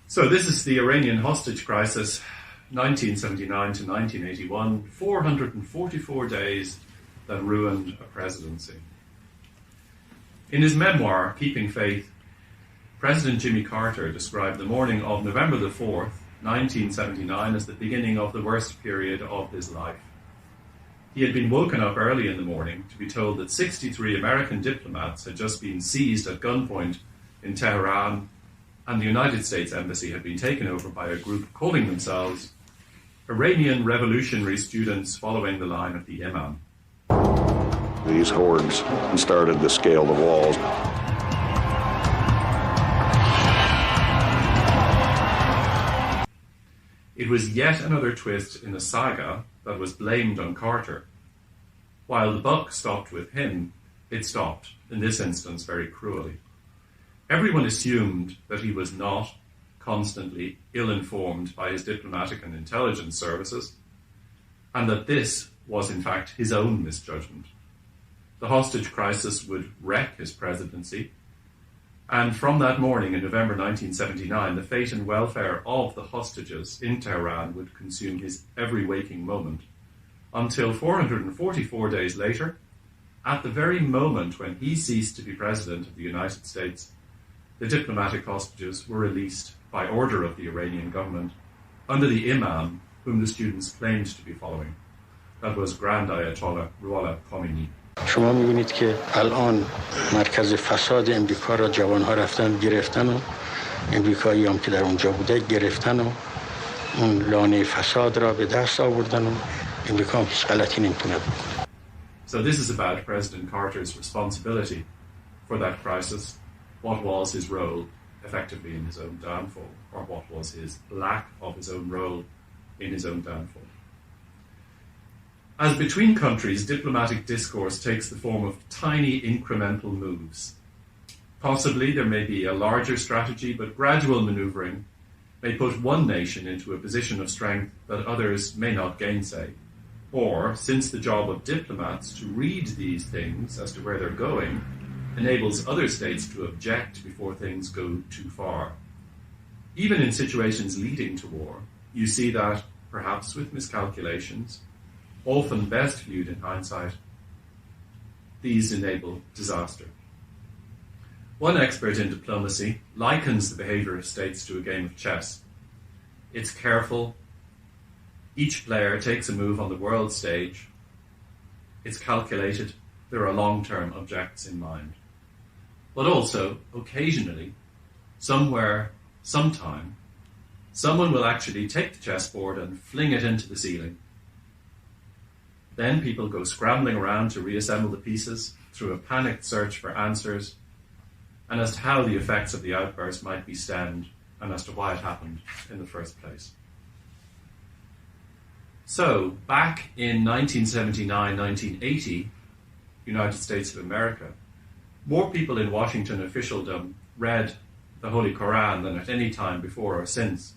So this is the Iranian hostage crisis, 1979 to 1981, 444 days that ruined a presidency. In his memoir, Keeping Faith, President Jimmy Carter described the morning of November the 4th, 1979, as the beginning of the worst period of his life. He had been woken up early in the morning to be told that 63 American diplomats had just been seized at gunpoint in Tehran, and the United States Embassy had been taken over by a group calling themselves Iranian Revolutionary Students following the line of the Imam. These hordes started to scale the walls. It was yet another twist in a saga that was blamed on Carter. While the buck stopped with him, it stopped, in this instance, very cruelly. Everyone assumed that he was not constantly ill-informed by his diplomatic and intelligence services, and that this was in fact his own misjudgment. The hostage crisis would wreck his presidency, and from that morning in November 1979, the fate and welfare of the hostages in Tehran would consume his every waking moment, until 444 days later, at the very moment when he ceased to be President of the United States, the diplomatic hostages were released by order of the Iranian government under the Imam whom the students claimed to be following. That was Grand Ayatollah Ruhollah Khomeini. شما می‌بینید که الان مرکز فساد امریکا را جوان‌ها رفتن گرفتن و امریکایی هم که در اونجا بوده گرفتن و اون لانه فساد را به دست آوردن و امریکا هم هیچ غلطی نمی‌تونه بکنه. So this is about President Carter's responsibility for that crisis. What was his role effectively in his own downfall, or what was his lack of his own role in his own downfall? As between countries, diplomatic discourse takes the form of tiny incremental moves. Possibly there may be a larger strategy, but gradual maneuvering may put one nation into a position of strength that others may not gainsay. Or, since the job of diplomats to read these things as to where they're going enables other states to object before things go too far. Even in situations leading to war, you see that, perhaps with miscalculations, often best viewed in hindsight, these enable disaster. One expert in diplomacy likens the behavior of states to a game of chess. It's careful. Each player takes a move on the world stage. It's calculated. There are long-term objects in mind. But also, occasionally, somewhere, sometime, someone will actually take the chessboard and fling it into the ceiling. Then people go scrambling around to reassemble the pieces through a panicked search for answers, and as to how the effects of the outburst might be stemmed, and as to why it happened in the first place. So, back in 1979-1980, United States of America, more people in Washington officialdom read the Holy Quran than at any time before or since.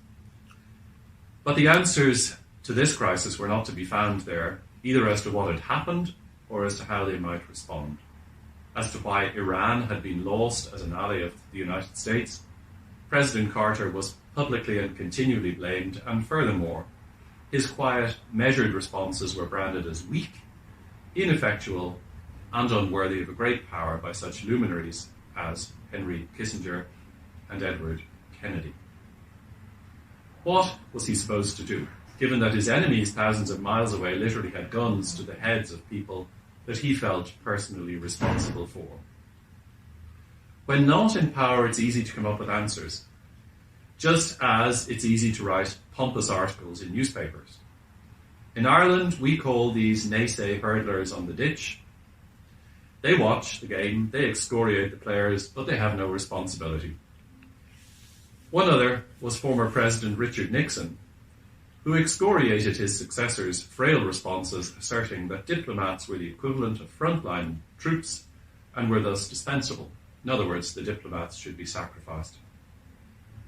But the answers to this crisis were not to be found there, either as to what had happened or as to how they might respond. As to why Iran had been lost as an ally of the United States, President Carter was publicly and continually blamed, and furthermore, his quiet, measured responses were branded as weak, ineffectual, and unworthy of a great power by such luminaries as Henry Kissinger and Edward Kennedy. What was he supposed to do, given that his enemies thousands of miles away literally had guns to the heads of people that he felt personally responsible for? When not in power, it's easy to come up with answers, just as it's easy to write pompous articles in newspapers. In Ireland, we call these naysay hurdlers on the ditch. They watch the game, they excoriate the players, but they have no responsibility. One other was former President Richard Nixon, who excoriated his successor's frail responses, asserting that diplomats were the equivalent of frontline troops and were thus dispensable. In other words, the diplomats should be sacrificed.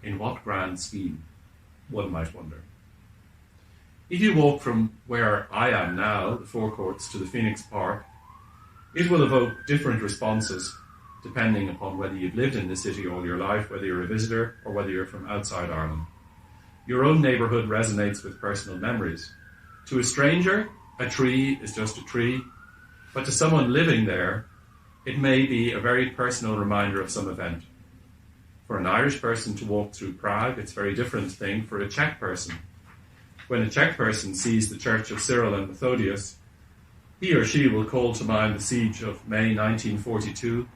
In what grand scheme, one might wonder. If you walk from where I am now, the forecourts, to the Phoenix Park, it will evoke different responses depending upon whether you've lived in the city all your life, whether you're a visitor, or whether you're from outside Ireland. Your own neighbourhood resonates with personal memories. To a stranger, a tree is just a tree, but to someone living there, it may be a very personal reminder of some event. For an Irish person to walk through Prague, it's a very different thing for a Czech person. When a Czech person sees the church of Cyril and Methodius, he or she will call to mind the siege of May 1942,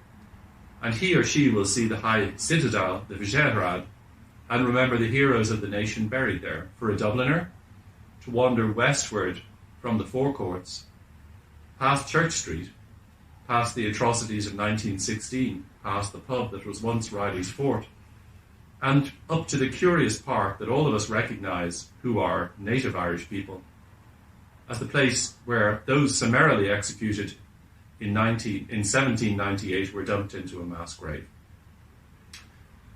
and he or she will see the high citadel, the Vyšehrad, and remember the heroes of the nation buried there. For a Dubliner, to wander westward from the forecourts, past Church Street, past the atrocities of 1916, past the pub that was once Riley's Fort, and up to the curious park that all of us recognise who are native Irish people, as the place where those summarily executed in 1798 were dumped into a mass grave.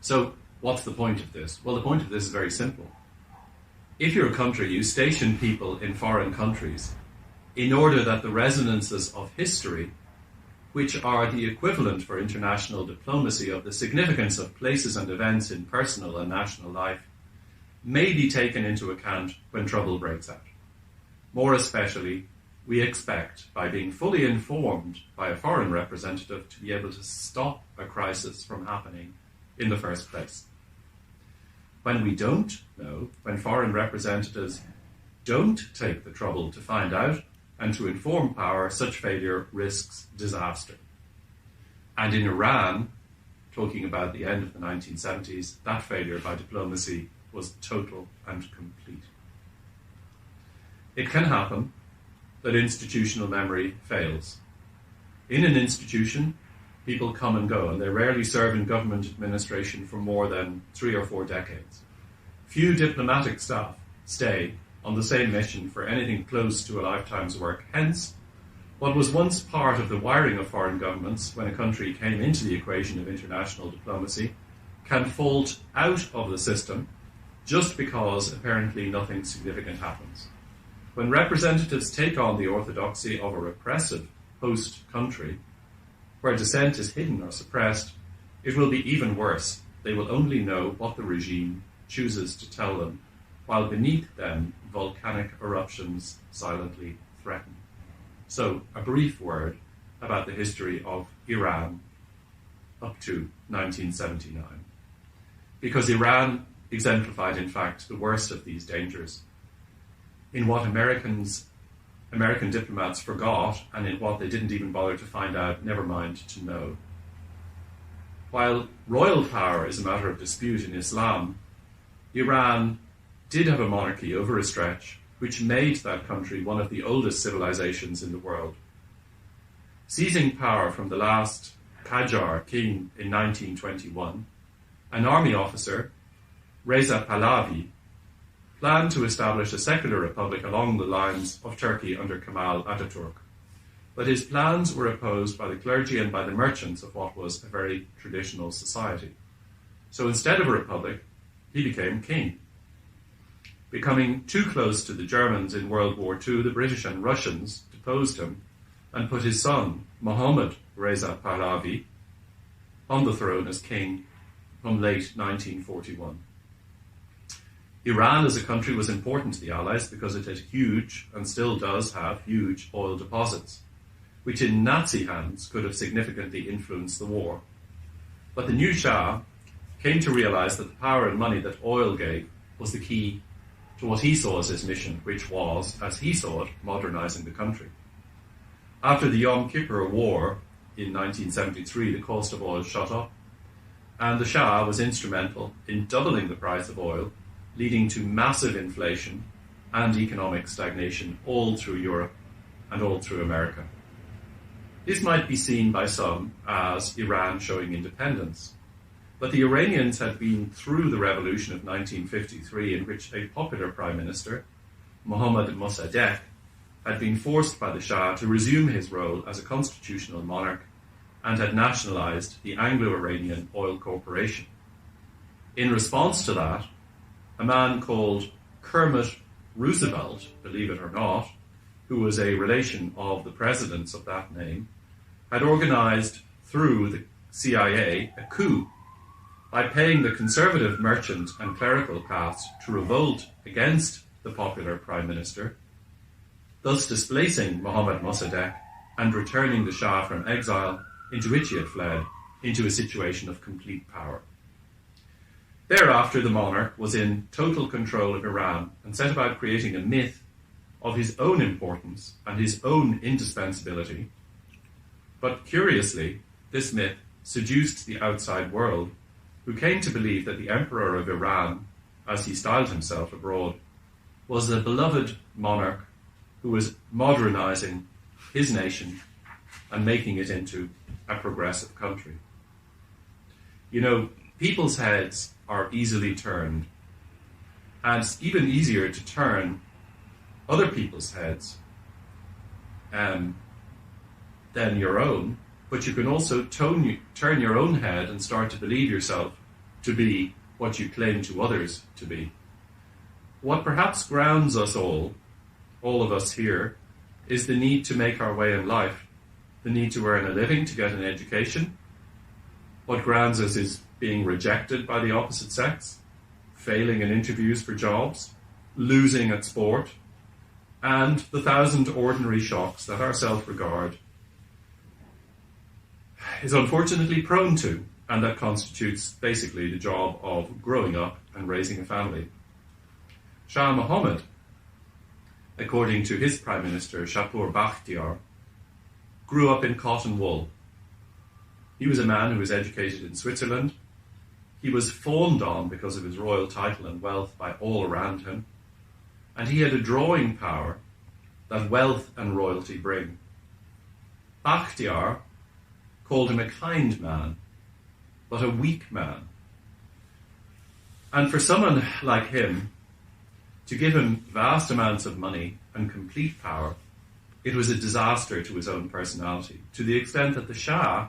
So, what's the point of this? Well, the point of this is very simple. If you're a country, you station people in foreign countries in order that the resonances of history, which are the equivalent for international diplomacy of the significance of places and events in personal and national life, may be taken into account when trouble breaks out. More especially, we expect, by being fully informed by a foreign representative, to be able to stop a crisis from happening in the first place. When we don't know, when foreign representatives don't take the trouble to find out and to inform power, such failure risks disaster. And in Iran, talking about the end of the 1970s, that failure by diplomacy was total and complete. It can happen that institutional memory fails. In an institution, people come and go, and they rarely serve in government administration for more than 3 or 4 decades. Few diplomatic staff stay on the same mission for anything close to a lifetime's work. Hence, what was once part of the wiring of foreign governments when a country came into the equation of international diplomacy can fall out of the system just because apparently nothing significant happens. When representatives take on the orthodoxy of a repressive host country, where dissent is hidden or suppressed, it will be even worse. They will only know what the regime chooses to tell them, while beneath them volcanic eruptions silently threaten. So, a brief word about the history of Iran up to 1979. Because Iran exemplified, in fact, the worst of these dangers in what American diplomats forgot and in what they didn't even bother to find out, never mind to know. While royal power is a matter of dispute in Islam, Iran did have a monarchy over a stretch, which made that country one of the oldest civilizations in the world. Seizing power from the last Qajar king in 1921, an army officer, Reza Pahlavi, planned to establish a secular republic along the lines of Turkey under Kemal Ataturk. But his plans were opposed by the clergy and by the merchants of what was a very traditional society. So instead of a republic, he became king. Becoming too close to the Germans in World War II, the British and Russians deposed him and put his son, Mohammad Reza Pahlavi, on the throne as king from late 1941. Iran as a country was important to the Allies because it had huge, and still does have, huge oil deposits, which in Nazi hands could have significantly influenced the war. But the new Shah came to realize that the power and money that oil gave was the key to what he saw as his mission, which was, as he saw it, modernizing the country. After the Yom Kippur War in 1973, the cost of oil shot up, and the Shah was instrumental in doubling the price of oil, leading to massive inflation and economic stagnation all through Europe and all through America. This might be seen by some as Iran showing independence, but the Iranians had been through the revolution of 1953, in which a popular prime minister, Mohammad Mossadegh, had been forced by the Shah to resume his role as a constitutional monarch and had nationalized the Anglo-Iranian Oil Corporation. In response to that, a man called Kermit Roosevelt, believe it or not, who was a relation of the presidents of that name, had organized through the CIA a coup by paying the conservative merchant and clerical class to revolt against the popular prime minister, thus displacing Mohammad Mossadegh and returning the Shah from exile into which he had fled into a situation of complete power. Thereafter, the monarch was in total control of Iran and set about creating a myth of his own importance and his own indispensability. But curiously, this myth seduced the outside world, who came to believe that the Emperor of Iran, as he styled himself abroad, was a beloved monarch who was modernizing his nation and making it into a progressive country. You know, people's heads are easily turned, and it's even easier to turn other people's heads than your own, but you can also turn your own head and start to believe yourself to be what you claim to others to be. What perhaps grounds us all of us here, is the need to make our way in life, the need to earn a living, to get an education. What grounds us is being rejected by the opposite sex, failing in interviews for jobs, losing at sport, and the 1,000 ordinary shocks that our self-regard is unfortunately prone to, and that constitutes basically the job of growing up and raising a family. Shah Mohammed, according to his Prime Minister Shapur Bakhtiar, grew up in cotton wool. He was a man who was educated in Switzerland. He was fawned on because of his royal title and wealth by all around him, and he had a drawing power that wealth and royalty bring. Bakhtiar called him a kind man, but a weak man. And for someone like him, to give him vast amounts of money and complete power, it was a disaster to his own personality, to the extent that the Shah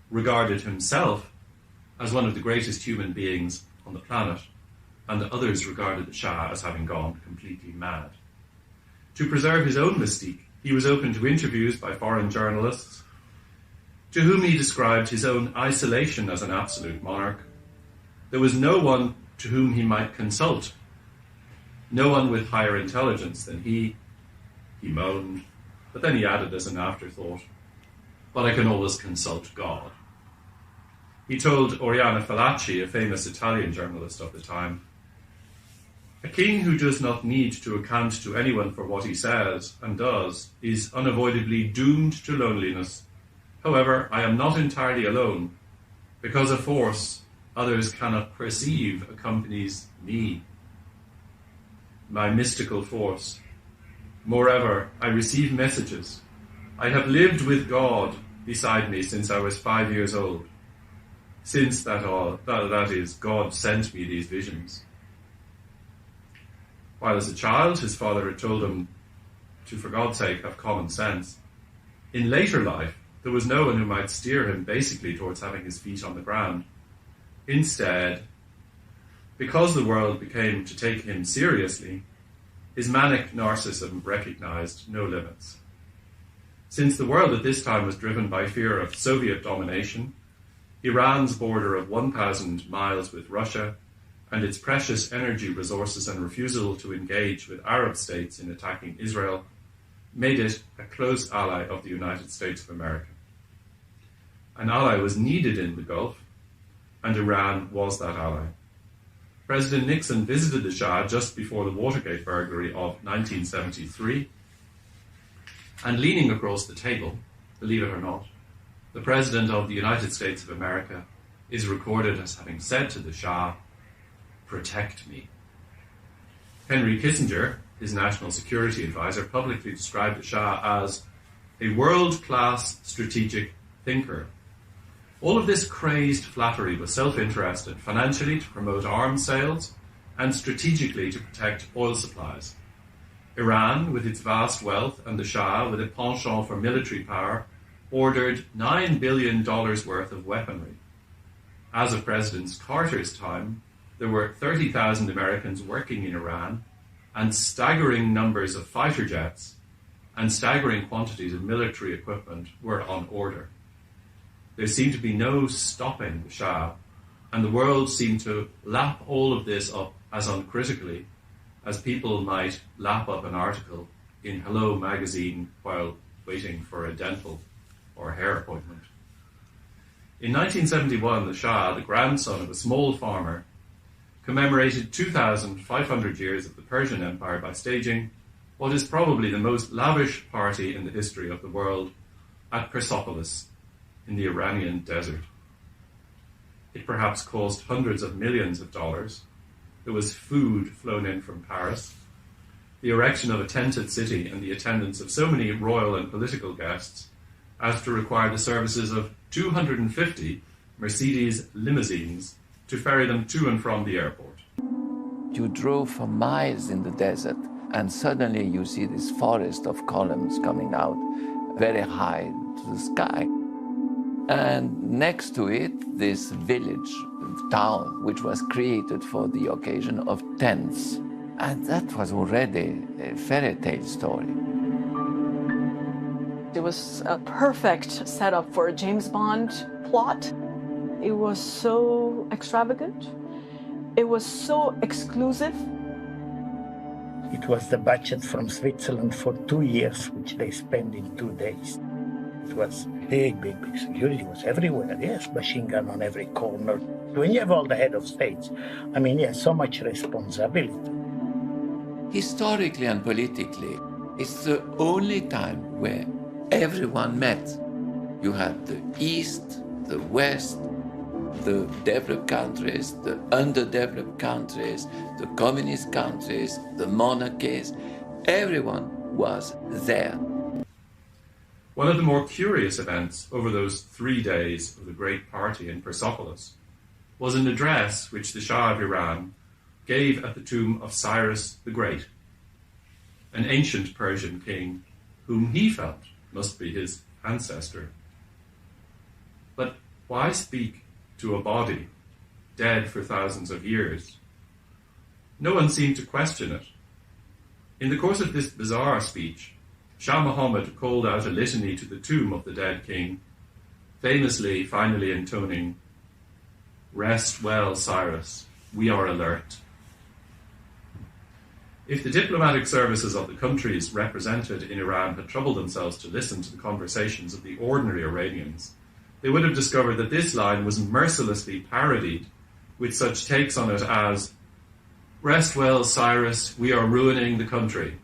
regarded himself as one of the greatest human beings on the planet, and the others regarded the Shah as having gone completely mad. To preserve his own mystique, he was open to interviews by foreign journalists, to whom he described his own isolation as an absolute monarch. There was no one to whom he might consult, no one with higher intelligence than he moaned, but then he added as an afterthought, but I can always consult God. He told Oriana Fallaci, a famous Italian journalist of the time, "A king who does not need to account to anyone for what he says and does is unavoidably doomed to loneliness. However, I am not entirely alone, because a force others cannot perceive accompanies me. My mystical force. Moreover, I receive messages. I have lived with God beside me since I was 5 years old. Since that is, God sent me these visions." While as a child, his father had told him to, for God's sake, have common sense. In later life, there was no one who might steer him basically towards having his feet on the ground. Instead, because the world became to take him seriously, his manic narcissism recognized no limits. Since the world at this time was driven by fear of Soviet domination, Iran's border of 1,000 miles with Russia, and its precious energy resources and refusal to engage with Arab states in attacking Israel, made it a close ally of the United States of America. An ally was needed in the Gulf, and Iran was that ally. President Nixon visited the Shah just before the Watergate burglary of 1973, and leaning across the table, believe it or not, the President of the United States of America is recorded as having said to the Shah, "Protect me." Henry Kissinger, his national security advisor, publicly described the Shah as a world-class strategic thinker. All of this crazed flattery was self-interested, financially to promote arms sales and strategically to protect oil supplies. Iran, with its vast wealth, and the Shah, with a penchant for military power, ordered $9 billion worth of weaponry. As of President Carter's time, there were 30,000 Americans working in Iran, and staggering numbers of fighter jets and staggering quantities of military equipment were on order. There seemed to be no stopping the Shah, and the world seemed to lap all of this up as uncritically as people might lap up an article in Hello magazine while waiting for a dental or hair appointment. In 1971, the Shah, the grandson of a small farmer, commemorated 2,500 years of the Persian Empire by staging what is probably the most lavish party in the history of the world at Persepolis in the Iranian desert. It perhaps cost hundreds of millions of dollars. There was food flown in from Paris, the erection of a tented city, and the attendance of so many royal and political guests as to require the services of 250 Mercedes limousines to ferry them to and from the airport. You drove for miles in the desert, and suddenly you see this forest of columns coming out very high to the sky. And next to it, this village, town, which was created for the occasion of tents. And that was already a fairy tale story. It was a perfect setup for a James Bond plot. It was so extravagant. It was so exclusive. It was the budget from Switzerland for 2 years, which they spent in 2 days. It was big security was everywhere, yes, machine gun on every corner. When you have all the head of states, I mean, yes, so much responsibility. Historically and politically, it's the only time where everyone met. You had the East, the West, the developed countries, the underdeveloped countries, the communist countries, the monarchies. Everyone was there. One of the more curious events over those 3 days of the great party in Persepolis was an address which the Shah of Iran gave at the tomb of Cyrus the Great, an ancient Persian king whom he felt must be his ancestor. But why speak to a body dead for thousands of years? No one seemed to question it. In the course of this bizarre speech, Shah Muhammad called out a litany to the tomb of the dead king, famously finally intoning, "Rest well, Cyrus, we are alert." If the diplomatic services of the countries represented in Iran had troubled themselves to listen to the conversations of the ordinary Iranians, they would have discovered that this line was mercilessly parodied with such takes on it as, "Rest well, Cyrus, we are ruining the country,"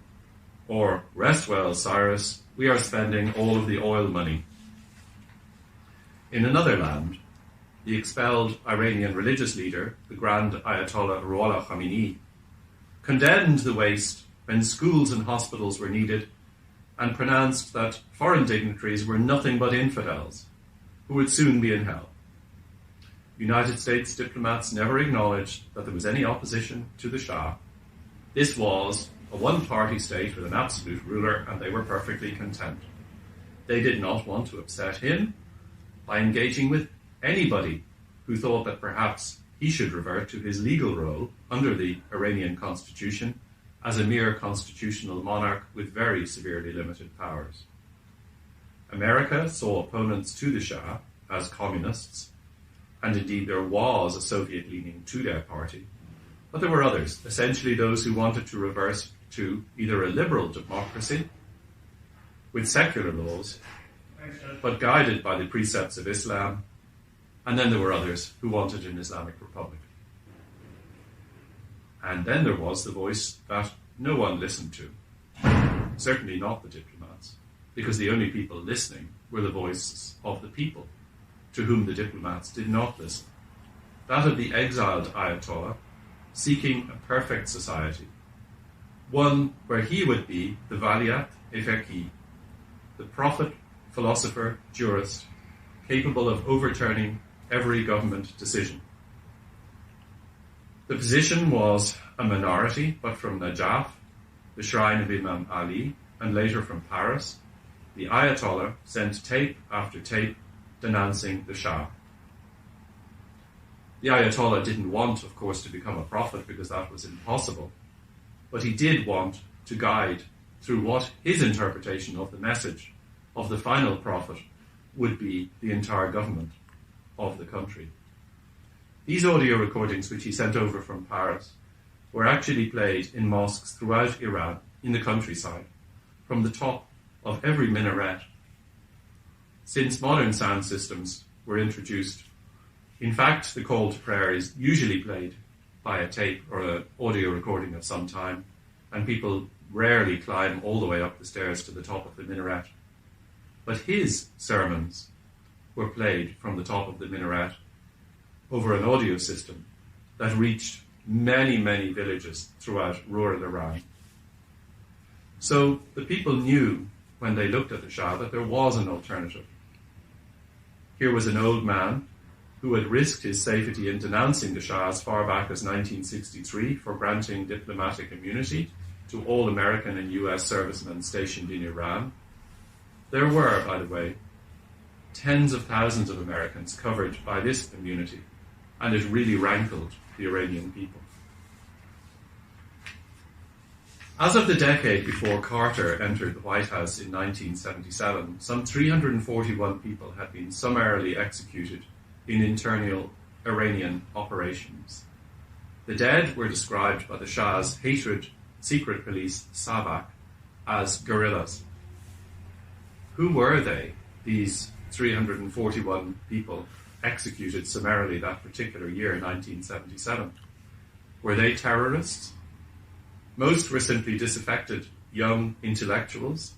or "Rest well, Cyrus, we are spending all of the oil money." In another land, the expelled Iranian religious leader, the Grand Ayatollah Ruhollah Khomeini, condemned the waste when schools and hospitals were needed and pronounced that foreign dignitaries were nothing but infidels who would soon be in hell. United States diplomats never acknowledged that there was any opposition to the Shah. This was a one-party state with an absolute ruler, and they were perfectly content. They did not want to upset him by engaging with anybody who thought that perhaps he should revert to his legal role under the Iranian constitution as a mere constitutional monarch with very severely limited powers. America saw opponents to the Shah as communists, and indeed there was a Soviet leaning Tudeh party, but there were others, essentially those who wanted to revert to either a liberal democracy with secular laws, but guided by the precepts of Islam, and then there were others who wanted an Islamic republic. And then there was the voice that no one listened to, certainly not the diplomats, because the only people listening were the voices of the people, to whom the diplomats did not listen. That of the exiled Ayatollah, seeking a perfect society, one where he would be the Valiat Efeki, the prophet, philosopher, jurist, capable of overturning every government decision. The position was a minority, but from Najaf, the shrine of Imam Ali, and later from Paris, the Ayatollah sent tape after tape denouncing the Shah. The Ayatollah didn't want, of course, to become a prophet because that was impossible, but he did want to guide through what his interpretation of the message of the final prophet would be the entire government of the country. These audio recordings, which he sent over from Paris, were actually played in mosques throughout Iran, in the countryside, from the top of every minaret. Since modern sound systems were introduced, in fact, the call to prayer is usually played by a tape or an audio recording of some time, and people rarely climb all the way up the stairs to the top of the minaret. But his sermons were played from the top of the minaret over an audio system that reached many, many villages throughout rural Iran. So the people knew when they looked at the Shah that there was an alternative. Here was an old man who had risked his safety in denouncing the Shah as far back as 1963 for granting diplomatic immunity to all American and US servicemen stationed in Iran. There were, by the way, tens of thousands of Americans covered by this immunity, and it really rankled the Iranian people. As of the decade before Carter entered the White House in 1977, some 341 people had been summarily executed in internal Iranian operations. The dead were described by the Shah's hated secret police, Savak, as guerrillas. Who were they, these 341 people executed summarily that particular year, 1977? Were they terrorists? Most were simply disaffected young intellectuals.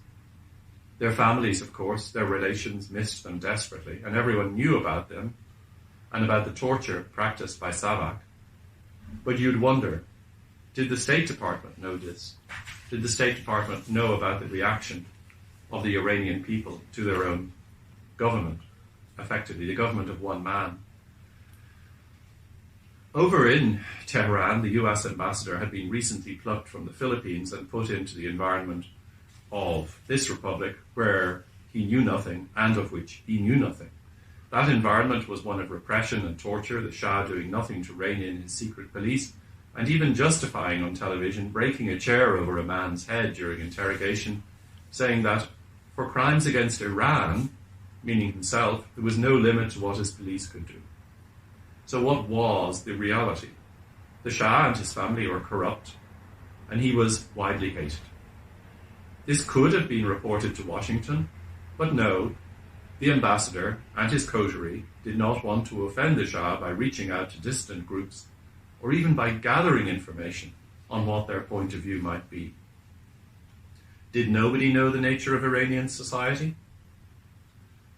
Their families, of course, their relations missed them desperately, and everyone knew about them and about the torture practiced by Savak. But you'd wonder, did the State Department know this? Did the State Department know about the reaction of the Iranian people to their own government, effectively the government of one man? Over in Tehran, the US ambassador had been recently plucked from the Philippines and put into the environment of this republic where he knew nothing and of which he knew nothing. That environment was one of repression and torture, the Shah doing nothing to rein in his secret police, and even justifying on television breaking a chair over a man's head during interrogation, saying that for crimes against Iran, meaning himself, there was no limit to what his police could do. So what was the reality? The Shah and his family were corrupt, and he was widely hated. This could have been reported to Washington, but no, the ambassador and his coterie did not want to offend the Shah by reaching out to dissident groups or even by gathering information on what their point of view might be. Did nobody know the nature of Iranian society?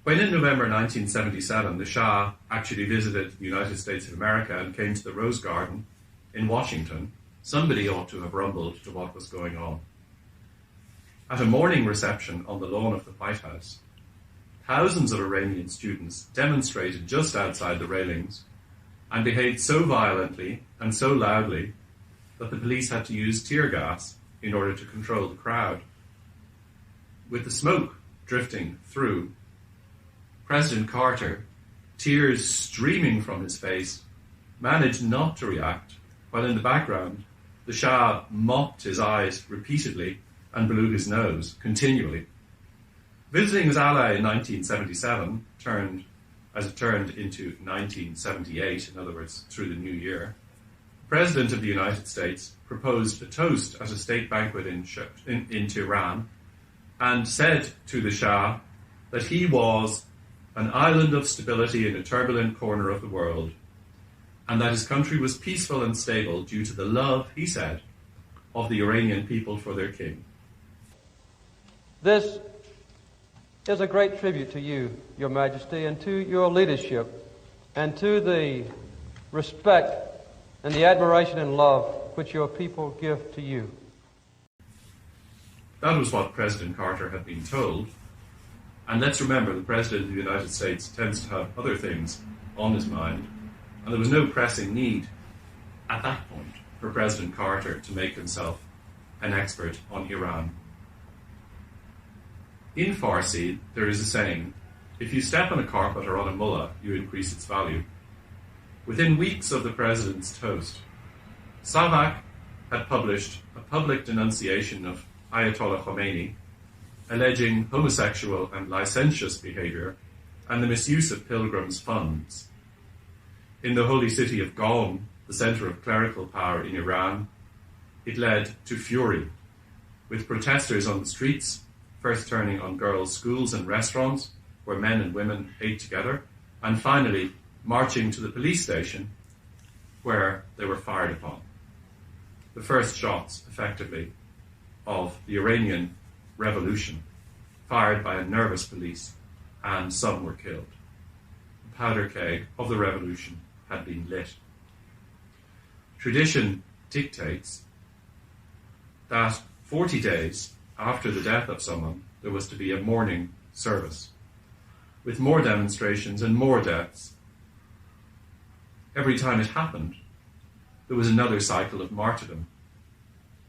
When in November 1977 the Shah actually visited the United States of America and came to the Rose Garden in Washington, somebody ought to have rumbled to what was going on. At a morning reception on the lawn of the White House, thousands of Iranian students demonstrated just outside the railings and behaved so violently and so loudly that the police had to use tear gas in order to control the crowd. With the smoke drifting through, President Carter, tears streaming from his face, managed not to react, while in the background, the Shah mopped his eyes repeatedly and blew his nose continually. Visiting his ally in 1977 turned into 1978, in other words, through the new year. The President of the United States proposed a toast at a state banquet in Tehran and said to the Shah that he was an island of stability in a turbulent corner of the world, and that his country was peaceful and stable due to the love, he said, of the Iranian people for their king. This is a great tribute to you, Your Majesty, and to your leadership, and to the respect and the admiration and love which your people give to you. That was what President Carter had been told. And let's remember, the President of the United States tends to have other things on his mind, and there was no pressing need at that point for President Carter to make himself an expert on Iran. In Farsi, there is a saying, if you step on a carpet or on a mullah, you increase its value. Within weeks of the President's toast, Savak had published a public denunciation of Ayatollah Khomeini, alleging homosexual and licentious behavior and the misuse of pilgrims' funds. In the holy city of Qom, the center of clerical power in Iran, it led to fury, with protesters on the streets, first turning on girls' schools and restaurants, where men and women ate together, and finally marching to the police station, where they were fired upon. The first shots, effectively, of the Iranian revolution, fired by a nervous police, and some were killed. The powder keg of the revolution had been lit. Tradition dictates that 40 days after the death of someone, there was to be a mourning service, with more demonstrations and more deaths. Every time it happened, there was another cycle of martyrdom.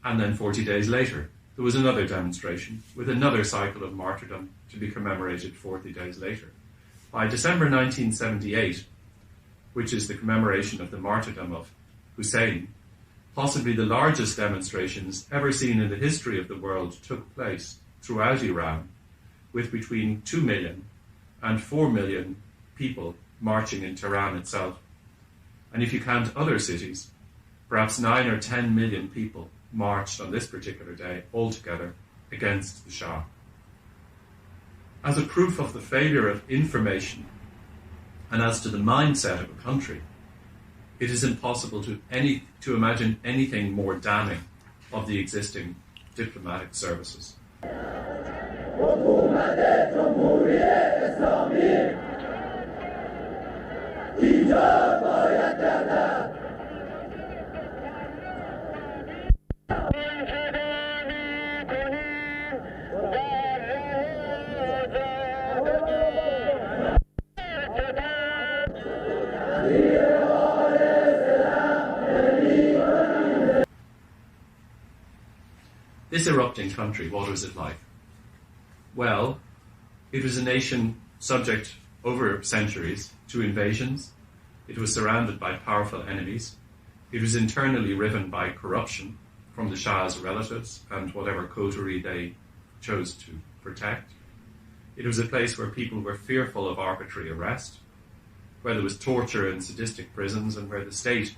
And then 40 days later, there was another demonstration with another cycle of martyrdom to be commemorated 40 days later. By December 1978, which is the commemoration of the martyrdom of Hussein, possibly the largest demonstrations ever seen in the history of the world took place throughout Iran, with between 2 million and 4 million people marching in Tehran itself. And if you count other cities, perhaps 9 or 10 million people marched on this particular day altogether against the Shah. As a proof of the failure of information and as to the mindset of a country, it is impossible to imagine anything more damning of the existing diplomatic services. This erupting country, what was it like? Well, it was a nation subject over centuries to invasions. It was surrounded by powerful enemies. It was internally riven by corruption from the Shah's relatives and whatever coterie they chose to protect. It was a place where people were fearful of arbitrary arrest, where there was torture in sadistic prisons, and where the state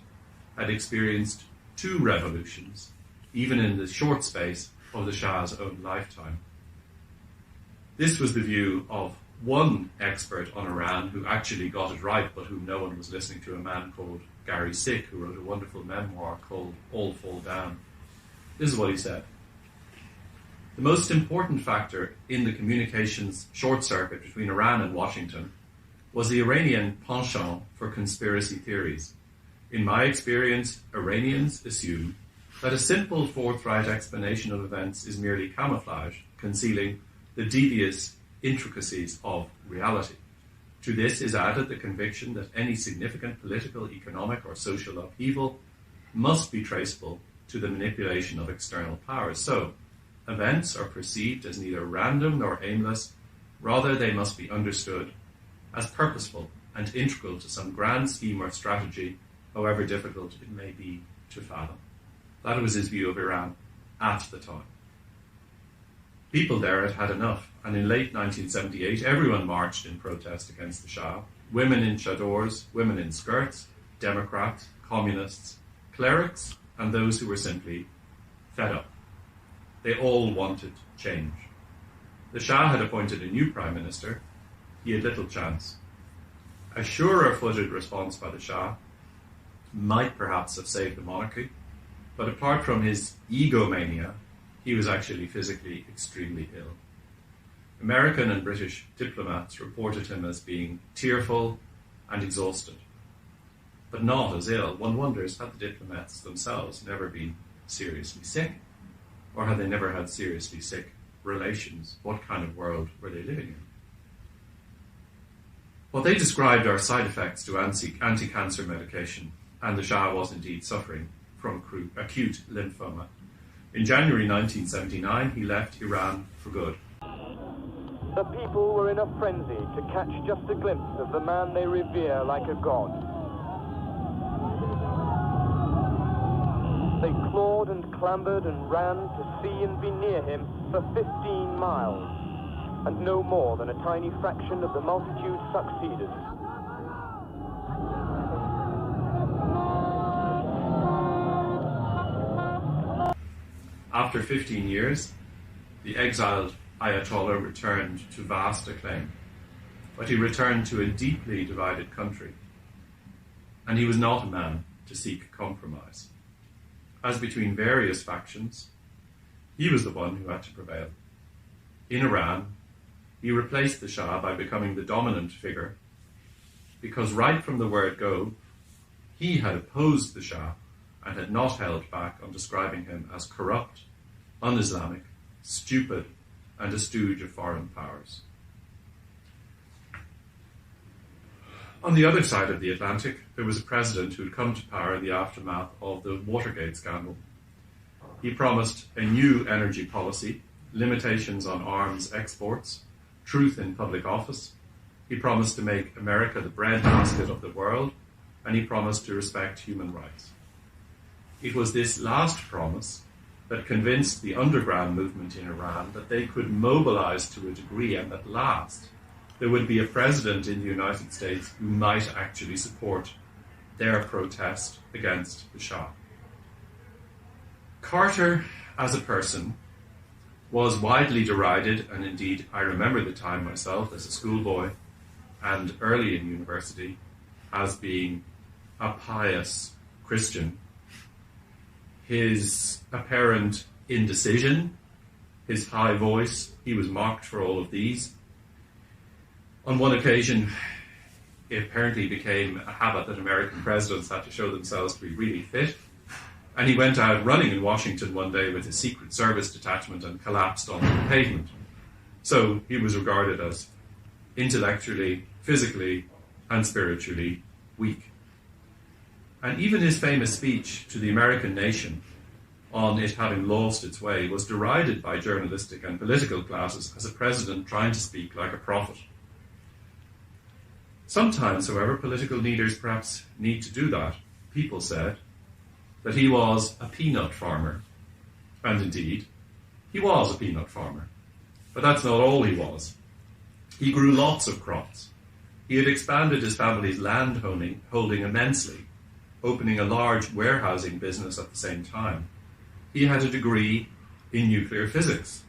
had experienced 2 revolutions, even in the short space of the Shah's own lifetime. This was the view of one expert on Iran who actually got it right, but whom no one was listening to, a man called Gary Sick, who wrote a wonderful memoir called All Fall Down. This is what he said. The most important factor in the communications short circuit between Iran and Washington was the Iranian penchant for conspiracy theories. In my experience, Iranians assume that a simple, forthright explanation of events is merely camouflage, concealing the devious intricacies of reality. To this is added the conviction that any significant political, economic, or social upheaval must be traceable to the manipulation of external powers. So, events are perceived as neither random nor aimless, rather they must be understood as purposeful and integral to some grand scheme or strategy, however difficult it may be to fathom. That was his view of Iran at the time. People there had had enough, and in late 1978, everyone marched in protest against the Shah. Women in chadors, women in skirts, Democrats, communists, clerics, and those who were simply fed up. They all wanted change. The Shah had appointed a new prime minister. He had little chance. A surer-footed response by the Shah might perhaps have saved the monarchy, but apart from his egomania, he was actually physically extremely ill. American and British diplomats reported him as being tearful and exhausted, but not as ill. One wonders, had the diplomats themselves never been seriously sick? Or had they never had seriously sick relations? What kind of world were they living in? What they described are side effects to anti-cancer medication, and the Shah was indeed suffering from acute lymphoma. In January 1979, he left Iran for good. The people were in a frenzy to catch just a glimpse of the man they revere like a god. They clawed and clambered and ran to see and be near him for 15 miles. and no more than a tiny fraction of the multitude succeeded. After 15 years, the exiled Ayatollah returned to vast acclaim, but he returned to a deeply divided country, and he was not a man to seek compromise. As between various factions, he was the one who had to prevail. In Iran, he replaced the Shah by becoming the dominant figure, because right from the word go, he had opposed the Shah and had not held back on describing him as corrupt, un-Islamic, stupid, and a stooge of foreign powers. On the other side of the Atlantic, there was a president who had come to power in the aftermath of the Watergate scandal. He promised a new energy policy, limitations on arms exports, truth in public office. He promised to make America the breadbasket of the world, and he promised to respect human rights. It was this last promise that convinced the underground movement in Iran that they could mobilize to a degree, and at last there would be a president in the United States who might actually support their protest against the Shah. Carter, as a person, was widely derided, and indeed I remember the time myself as a schoolboy and early in university as being a pious Christian. His apparent indecision, his high voice, he was mocked for all of these. On one occasion, it apparently became a habit that American presidents had to show themselves to be really fit. And he went out running in Washington one day with his Secret Service detachment and collapsed on the pavement. So he was regarded as intellectually, physically, and spiritually weak. And even his famous speech to the American nation on it having lost its way was derided by journalistic and political classes as a president trying to speak like a prophet. Sometimes, however, political leaders perhaps need to do that. People said that he was a peanut farmer. And indeed, he was a peanut farmer. But that's not all he was. He grew lots of crops. He had expanded his family's land holding immensely, opening a large warehousing business at the same time. He had a degree in nuclear physics,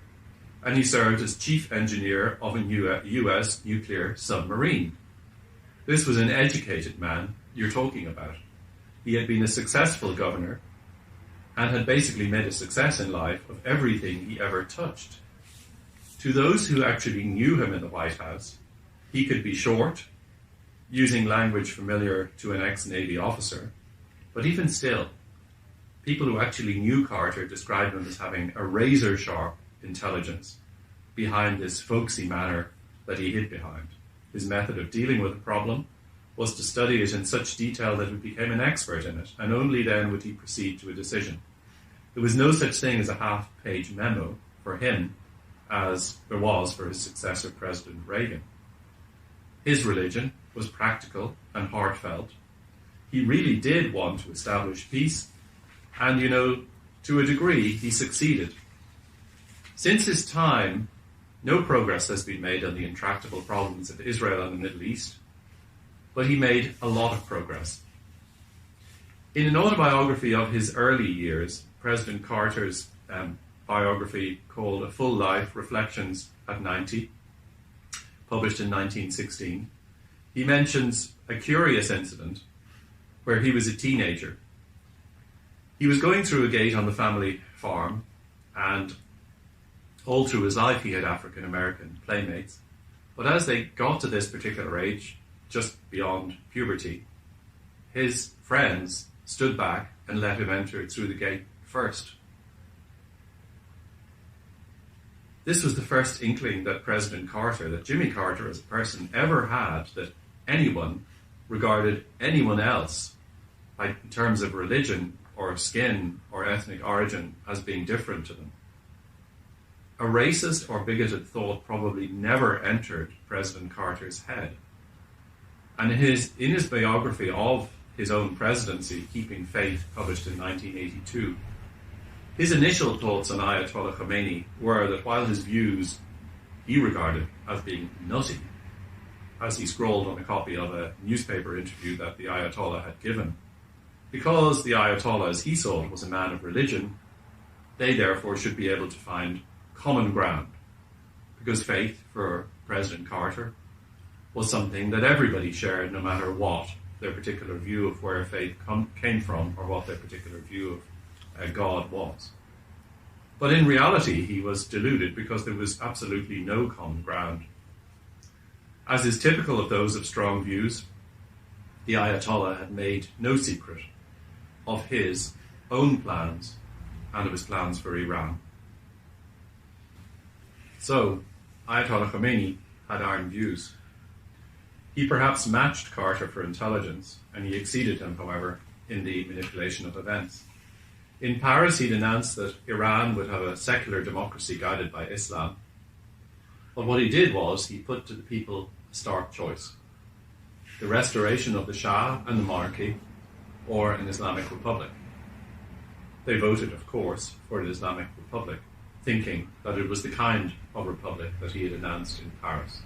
and he served as chief engineer of a US nuclear submarine. This was an educated man you're talking about. He had been a successful governor and had basically made a success in life of everything he ever touched. To those who actually knew him in the White House, he could be short, using language familiar to an ex-Navy officer, but even still, people who actually knew Carter described him as having a razor-sharp intelligence behind this folksy manner that he hid behind. His method of dealing with a problem was to study it in such detail that he became an expert in it, and only then would he proceed to a decision. There was no such thing as a half-page memo for him as there was for his successor, President Reagan. His religion was practical and heartfelt. He really did want to establish peace, and, to a degree, he succeeded. Since his time, no progress has been made on the intractable problems of Israel and the Middle East, but he made a lot of progress. In an autobiography of his early years, President Carter's biography called A Full Life, Reflections at 90, published in 1916, he mentions a curious incident where he was a teenager. He was going through a gate on the family farm, and all through his life he had African-American playmates. But as they got to this particular age, just beyond puberty, his friends stood back and let him enter through the gate first. This was the first inkling that President Carter, that Jimmy Carter as a person ever had, that anyone regarded anyone else in terms of religion or skin or ethnic origin as being different to them. A racist or bigoted thought probably never entered President Carter's head. And in his biography of his own presidency, Keeping Faith, published in 1982, his initial thoughts on Ayatollah Khomeini were that while his views he regarded as being nutty, as he scrawled on a copy of a newspaper interview that the Ayatollah had given. Because the Ayatollah, as he saw it, was a man of religion, they therefore should be able to find common ground. Because faith, for President Carter, was something that everybody shared, no matter what their particular view of where faith came from or what their particular view of God was. But in reality, he was deluded because there was absolutely no common ground. As is typical of those of strong views, the Ayatollah had made no secret of his own plans and of his plans for Iran. So, Ayatollah Khomeini had iron views. He perhaps matched Carter for intelligence, and he exceeded him, however, in the manipulation of events. In Paris, he'd announced that Iran would have a secular democracy guided by Islam. But what he did was he put to the people a stark choice: the restoration of the Shah and the monarchy, or an Islamic republic. They voted, of course, for an Islamic republic, thinking that it was the kind of republic that he had announced in Paris.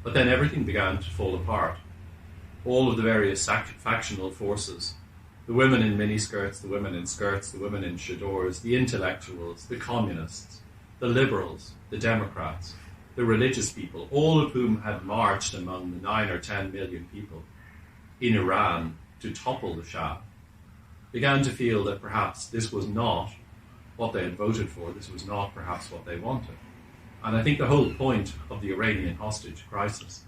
But then everything began to fall apart. All of the various factional forces, the women in miniskirts, the women in skirts, the women in chadors, the intellectuals, the communists, the liberals, the Democrats, the religious people, all of whom had marched among the 9 or 10 million people in Iran to topple the Shah, began to feel that perhaps this was not what they had voted for, this was not perhaps what they wanted. And I think the whole point of the Iranian hostage crisis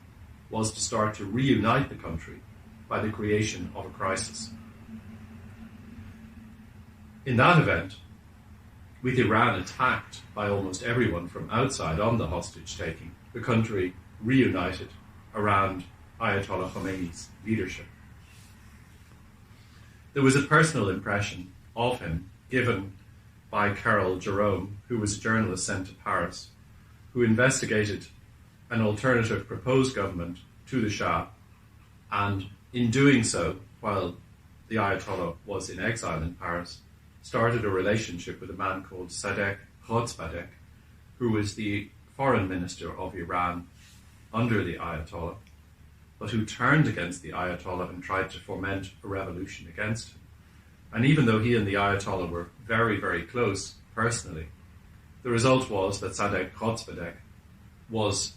was to start to reunite the country by the creation of a crisis. In that event, with Iran attacked by almost everyone from outside on the hostage-taking, the country reunited around Ayatollah Khomeini's leadership. There was a personal impression of him given by Carol Jerome, who was a journalist sent to Paris, who investigated an alternative proposed government to the Shah, and in doing so, while the Ayatollah was in exile in Paris, started a relationship with a man called Sadegh Ghozbadeh, who was the foreign minister of Iran under the Ayatollah, but who turned against the Ayatollah and tried to foment a revolution against him. And even though he and the Ayatollah were very, very close personally, the result was that Sadegh Ghozbadeh was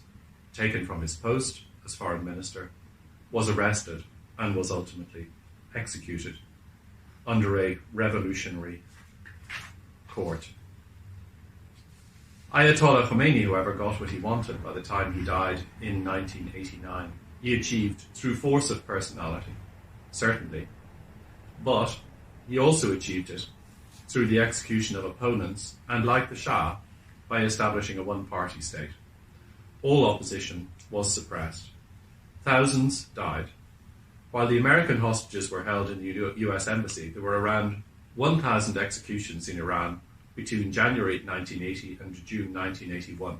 taken from his post as foreign minister, was arrested, and was ultimately executed under a revolutionary court. Ayatollah Khomeini, however, got what he wanted by the time he died in 1989. He achieved through force of personality, certainly, but he also achieved it through the execution of opponents and, like the Shah, by establishing a one-party state. All opposition was suppressed. Thousands died. While the American hostages were held in the US Embassy, there were around 1,000 executions in Iran between January 1980 and June 1981.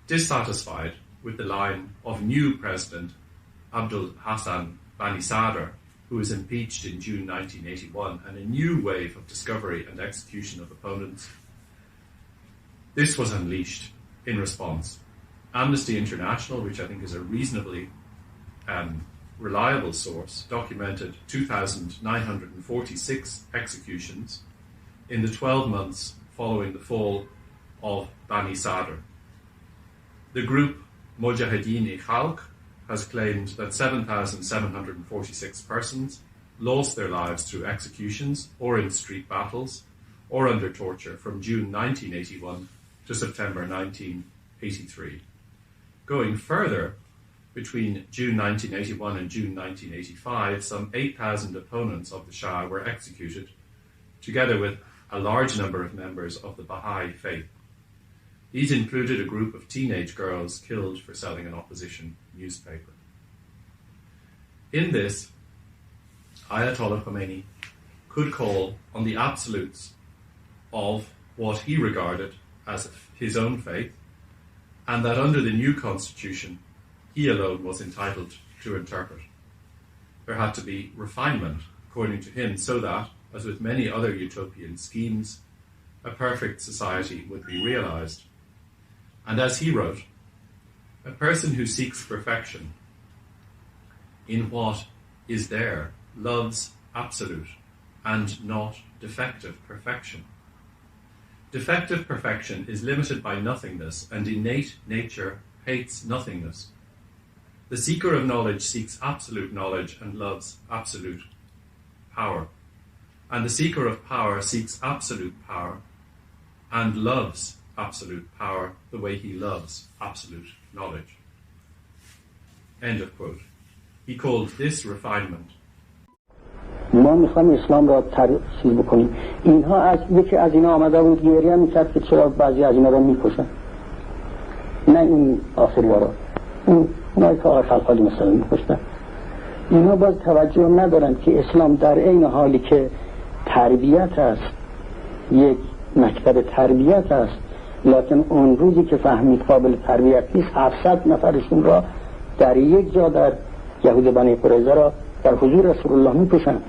Dissatisfied with the line of new President Abdul Hassan Bani Sadr, who was impeached in June 1981, and a new wave of discovery and execution of opponents, this was unleashed in response. Amnesty International, which I think is a reasonably reliable source, documented 2,946 executions in the 12 months following the fall of Bani Sadr. The group Mojahedin-e-Khalq has claimed that 7,746 persons lost their lives through executions or in street battles or under torture from June 1981 to September 1983. Going further, between June 1981 and June 1985, some 8,000 opponents of the Shah were executed, together with a large number of members of the Baha'i faith. These included a group of teenage girls killed for selling an opposition newspaper. In this, Ayatollah Khomeini could call on the absolutes of what he regarded as his own faith, and that under the new constitution, he alone was entitled to interpret. There had to be refinement, according to him, so that, as with many other utopian schemes, a perfect society would be realized. And as he wrote, a person who seeks perfection in what is there loves absolute and not defective perfection. Defective perfection is limited by nothingness, and innate nature hates nothingness. The seeker of knowledge seeks absolute knowledge and loves absolute power. And the seeker of power seeks absolute power and loves absolute power the way he loves absolute knowledge. End of quote. He called this refinement. ما میخوایم اسلام را چیز بکنیم. اینها از یکی از اینا آمده بود گریه میکرد که چرا بعضی از اینا را میکشن. نه این آخری را. اونایی که آقای خلخالی مثلا میکشتن. اینا باز توجه ندارن که اسلام در این حالی که تربیت است، یک مکتب تربیت است، لکن اون روزی که فهمید قابل تربیت نیست 700 نفرشون را در یک جا در یهود بنی قریظه را در حضور رسول الله میکشن،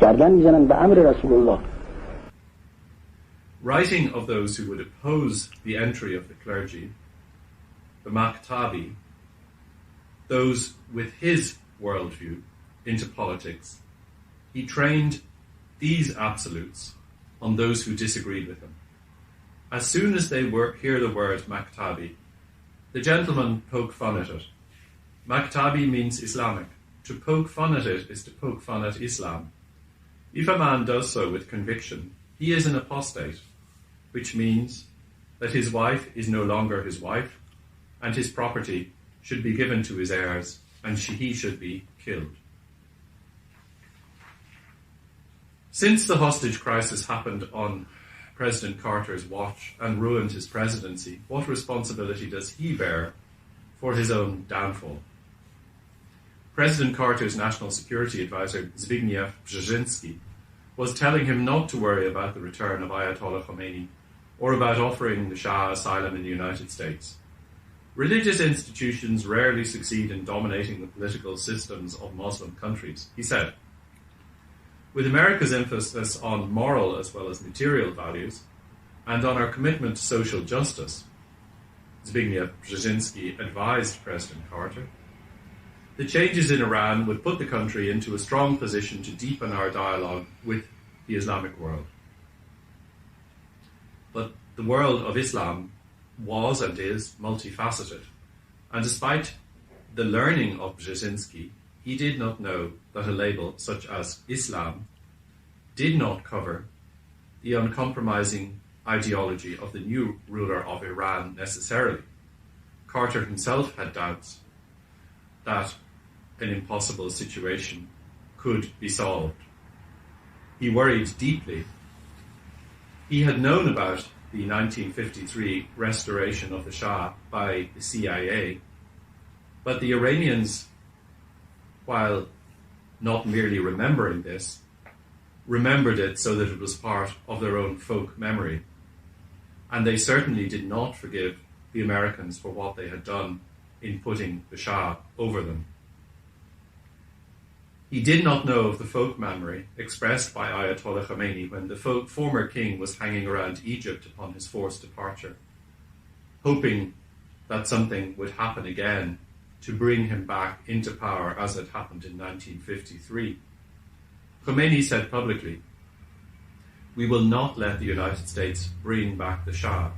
گردن میزنن به امر رسول الله. Writing of those who would oppose the entry of the clergy, the Maktabi, those with his worldview into politics, he trained these absolutes on those who disagreed with him. As soon as they hear the word Maktabi, the gentlemen poke fun at it. Maktabi means Islamic. To poke fun at it is to poke fun at Islam. If a man does so with conviction, he is an apostate, which means that his wife is no longer his wife, and his property should be given to his heirs, and he should be killed. Since the hostage crisis happened on President Carter's watch and ruined his presidency, what responsibility does he bear for his own downfall? President Carter's national security advisor, Zbigniew Brzezinski, was telling him not to worry about the return of Ayatollah Khomeini or about offering the Shah asylum in the United States. Religious institutions rarely succeed in dominating the political systems of Muslim countries, he said. With America's emphasis on moral as well as material values, and on our commitment to social justice, Zbigniew Brzezinski advised President Carter, the changes in Iran would put the country into a strong position to deepen our dialogue with the Islamic world. But the world of Islam was and is multifaceted, and despite the learning of Brzezinski, he did not know that a label such as Islam did not cover the uncompromising ideology of the new ruler of Iran necessarily. Carter himself had doubts that an impossible situation could be solved. He worried deeply. He had known about the 1953 restoration of the Shah by the CIA, but the Iranians, while not merely remembering this, remembered it so that it was part of their own folk memory. And they certainly did not forgive the Americans for what they had done in putting the Shah over them. He did not know of the folk memory expressed by Ayatollah Khomeini when the former king was hanging around Egypt upon his forced departure, hoping that something would happen again to bring him back into power as it happened in 1953. Khomeini said publicly, "We will not let the United States bring back the Shah.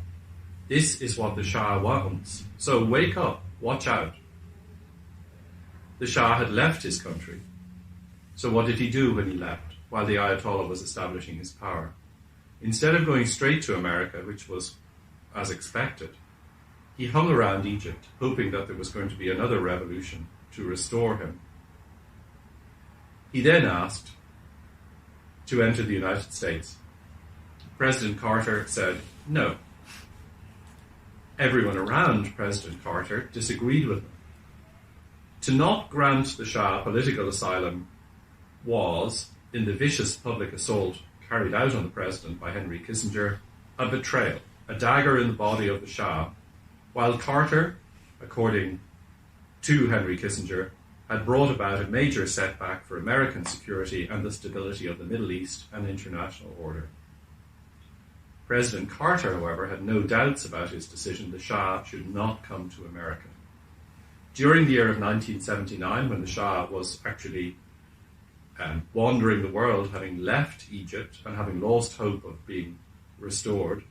This is what the Shah wants. So wake up, watch out." The Shah had left his country. So what did he do when he left, while the Ayatollah was establishing his power? Instead of going straight to America, which was as expected, he hung around Egypt, hoping that there was going to be another revolution to restore him. He then asked to enter the United States. President Carter said no. Everyone around President Carter disagreed with him. To not grant the Shah political asylum was, in the vicious public assault carried out on the president by Henry Kissinger, a betrayal, a dagger in the body of the Shah, while Carter, according to Henry Kissinger, had brought about a major setback for American security and the stability of the Middle East and international order. President Carter, however, had no doubts about his decision. The Shah should not come to America. During the year of 1979, when the Shah was actually wandering the world, having left Egypt and having lost hope of being restored,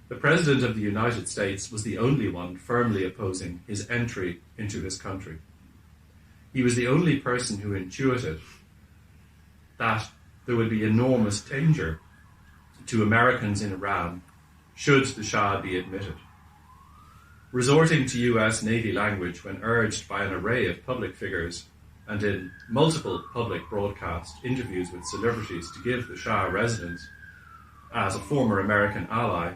the President of the United States was the only one firmly opposing his entry into his country. He was the only person who intuited that there would be enormous danger to Americans in Iran should the Shah be admitted. Resorting to US Navy language when urged by an array of public figures and in multiple public broadcast interviews with celebrities to give the Shah residence as a former American ally,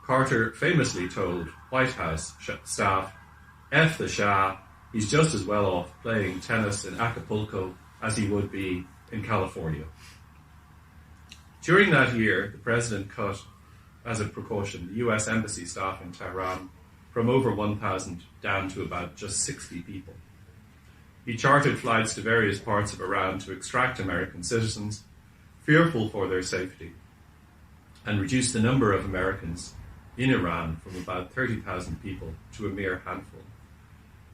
Carter famously told White House staff, "F the Shah, he's just as well off playing tennis in Acapulco as he would be in California." During that year, the President cut, as a precaution, the US Embassy staff in Tehran from over 1,000 down to about just 60 people. He chartered flights to various parts of Iran to extract American citizens, fearful for their safety, and reduced the number of Americans in Iran from about 30,000 people to a mere handful.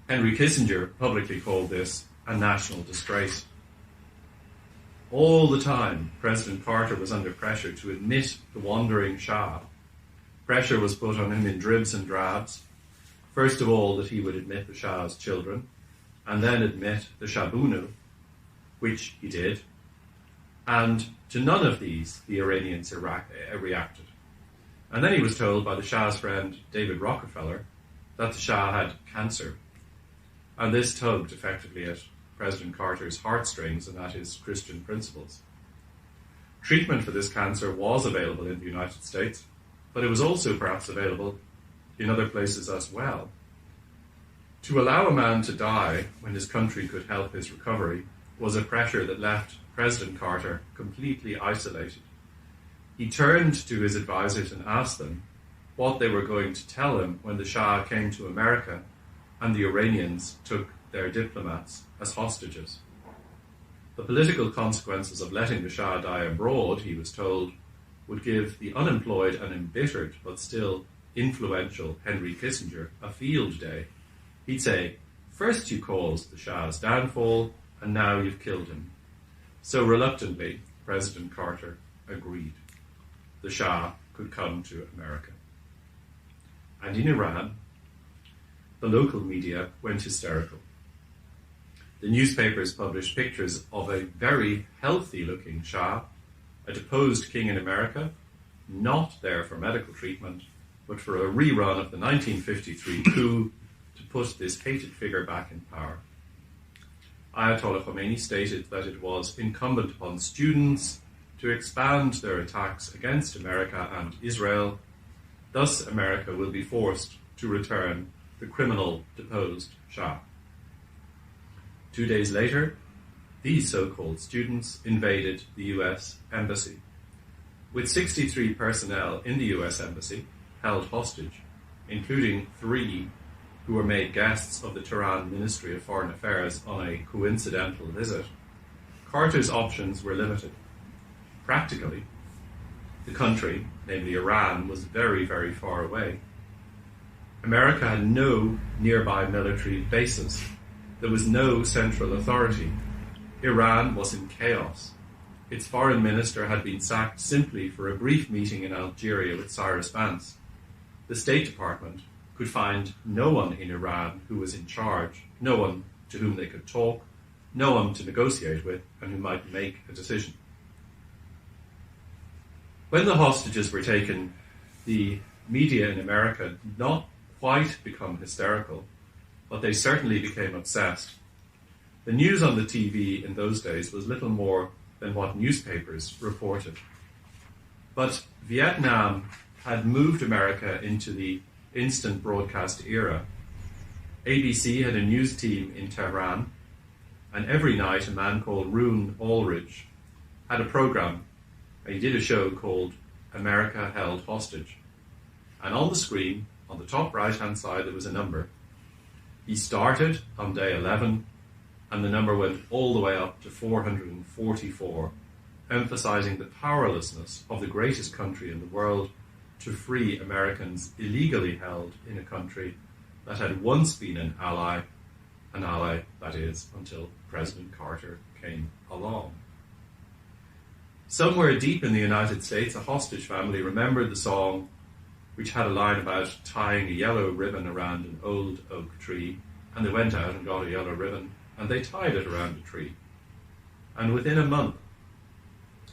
Henry Kissinger publicly called this a national disgrace. All the time, President Carter was under pressure to admit the wandering Shah. Pressure was put on him in dribs and drabs. First of all, that he would admit the Shah's children, and then admit the Shabunu, which he did. And to none of these, the Iranians reacted. And then he was told by the Shah's friend, David Rockefeller, that the Shah had cancer. And this tugged effectively at President Carter's heartstrings and at his Christian principles. Treatment for this cancer was available in the United States, but it was also perhaps available in other places as well. To allow a man to die when his country could help his recovery was a pressure that left President Carter completely isolated. He turned to his advisors and asked them what they were going to tell him when the Shah came to America and the Iranians took their diplomats as hostages. The political consequences of letting the Shah die abroad, he was told, would give the unemployed and embittered but still influential Henry Kissinger a field day. He'd say, "First you caused the Shah's downfall, and now you've killed him." So reluctantly, President Carter agreed. The Shah could come to America. And in Iran, the local media went hysterical. The newspapers published pictures of a very healthy-looking Shah, a deposed king in America, not there for medical treatment, but for a rerun of the 1953 coup to put this hated figure back in power. Ayatollah Khomeini stated that it was incumbent upon students to expand their attacks against America and Israel. Thus, America will be forced to return the criminal deposed Shah. 2 days later, these so-called students invaded the US Embassy. With 63 personnel in the US Embassy held hostage, including 3 who were made guests of the Tehran Ministry of Foreign Affairs on a coincidental visit, Carter's options were limited. Practically, the country, namely Iran, was very, very far away. America had no nearby military bases. There was no central authority. Iran was in chaos. Its foreign minister had been sacked simply for a brief meeting in Algeria with Cyrus Vance. The State Department could find no one in Iran who was in charge, no one to whom they could talk, no one to negotiate with, and who might make a decision. When the hostages were taken, the media in America did not quite become hysterical, but they certainly became obsessed. The news on the TV in those days was little more than what newspapers reported. But Vietnam had moved America into the instant broadcast era. ABC had a news team in Tehran, and every night a man called Roone Aldridge had a program. He did a show called America Held Hostage. And on the screen, on the top right-hand side, there was a number. He started on day 11, and the number went all the way up to 444, emphasizing the powerlessness of the greatest country in the world to free Americans illegally held in a country that had once been an ally, that is, until President Carter came along. Somewhere deep in the United States, a hostage family remembered the song, which had a line about tying a yellow ribbon around an old oak tree, and they went out and got a yellow ribbon, and they tied it around a tree. And within a month,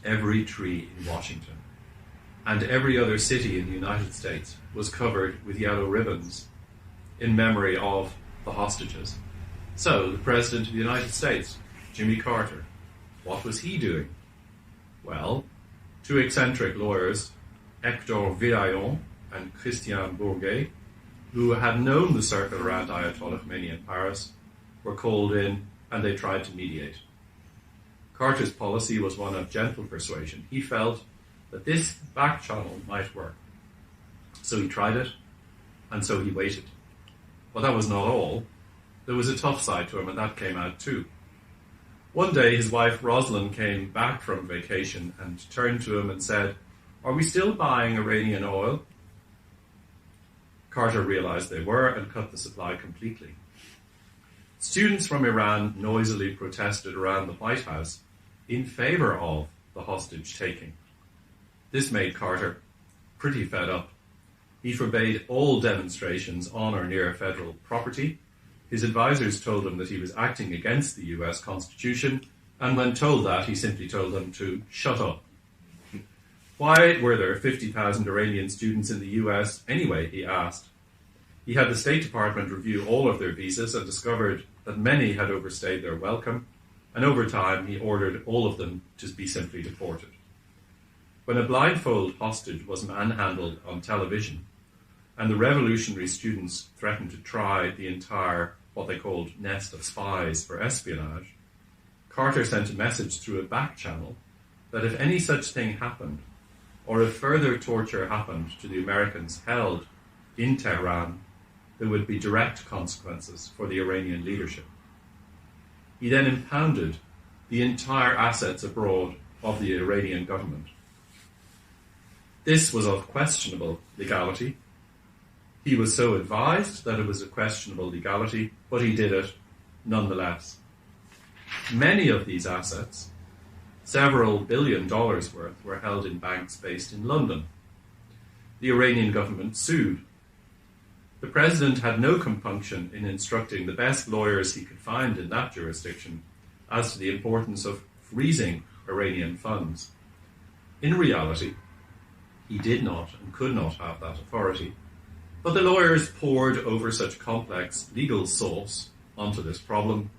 every tree in Washington and every other city in the United States was covered with yellow ribbons in memory of the hostages. So, the President of the United States, Jimmy Carter, what was he doing? Well, two eccentric lawyers, Hector Villayon and Christian Bourget, who had known the circle around Ayatollah Khomeini in Paris, were called in and they tried to mediate. Carter's policy was one of gentle persuasion. He felt that this back channel might work. So he tried it, and so he waited. But that was not all. There was a tough side to him, and that came out too. One day his wife Rosalind came back from vacation and turned to him and said, "Are we still buying Iranian oil?" Carter realized they were and cut the supply completely. Students from Iran noisily protested around the White House in favor of the hostage taking. This made Carter pretty fed up. He forbade all demonstrations on or near federal property. His advisors told him that he was acting against the US Constitution, and when told that, he simply told them to shut up. Why were there 50,000 Iranian students in the US anyway, he asked. He had the State Department review all of their visas and discovered that many had overstayed their welcome, and over time he ordered all of them to be simply deported. When a blindfold hostage was manhandled on television, and the revolutionary students threatened to try the entire, what they called, nest of spies for espionage, Carter sent a message through a back channel that if any such thing happened, or if further torture happened to the Americans held in Tehran, there would be direct consequences for the Iranian leadership. He then impounded the entire assets abroad of the Iranian government. This was of questionable legality. He was so advised that it was a questionable legality, but he did it nonetheless. Many of these assets, several $1 billion worth, were held in banks based in London. The Iranian government sued. The president had no compunction in instructing the best lawyers he could find in that jurisdiction as to the importance of freezing Iranian funds. In reality, he did not and could not have that authority, but the lawyers poured over such complex legal sauce onto this problem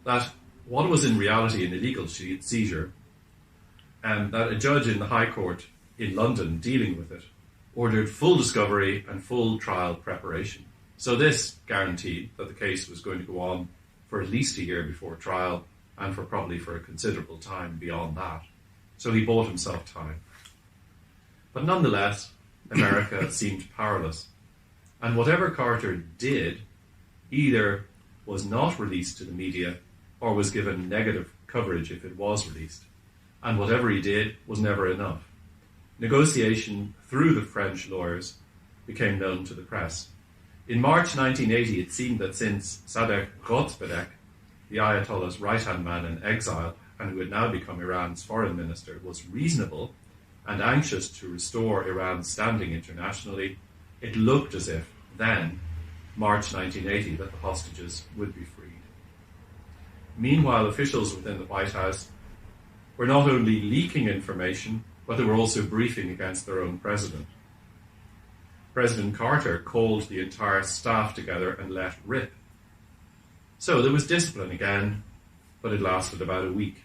that what was in reality an illegal seizure, and that a judge in the High Court in London dealing with it ordered full discovery and full trial preparation. So this guaranteed that the case was going to go on for at least a year before trial and for probably for a considerable time beyond that. So he bought himself time. But nonetheless, America seemed powerless. And whatever Carter did either was not released to the media or was given negative coverage if it was released. And whatever he did was never enough. Negotiation through the French lawyers became known to the press. In March 1980, it seemed that since Sadegh Ghotbedek, the Ayatollah's right-hand man in exile, and who had now become Iran's foreign minister, was reasonable and anxious to restore Iran's standing internationally, it looked as if then, March 1980, that the hostages would be freed. Meanwhile, officials within the White House were not only leaking information, but they were also briefing against their own president. President Carter called the entire staff together and let rip. So there was discipline again, but it lasted about a week.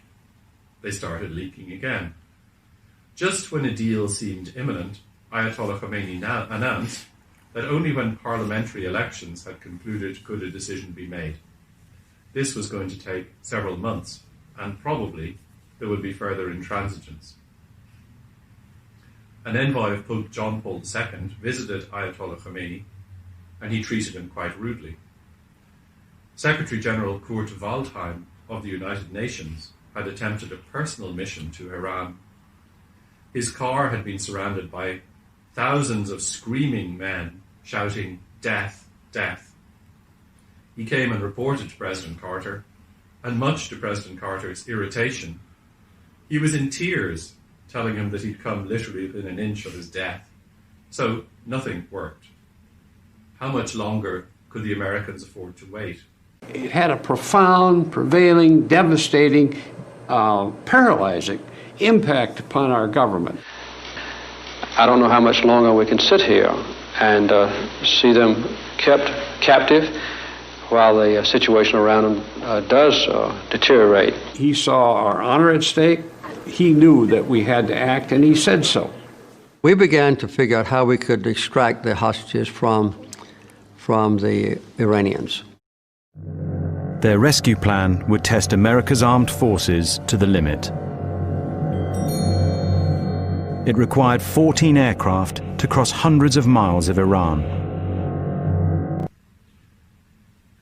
They started leaking again. Just when a deal seemed imminent, Ayatollah Khomeini announced that only when parliamentary elections had concluded could a decision be made. This was going to take several months, and probably there would be further intransigence. An envoy of Pope John Paul II visited Ayatollah Khomeini, and he treated him quite rudely. Secretary General Kurt Waldheim of the United Nations had attempted a personal mission to Iran. His car had been surrounded by thousands of screaming men shouting, "Death, death." He came and reported to President Carter, and much to President Carter's irritation, he was in tears, telling him that he'd come literally within an inch of his death. So nothing worked. How much longer could the Americans afford to wait? It had a profound, prevailing, devastating, paralyzing impact upon our government. I don't know how much longer we can sit here and see them kept captive while the situation around them does deteriorate. He saw our honor at stake. He knew that we had to act, and he said so. We began to figure out how we could extract the hostages from the Iranians. Their rescue plan would test America's armed forces to the limit. It required 14 aircraft to cross hundreds of miles of Iran.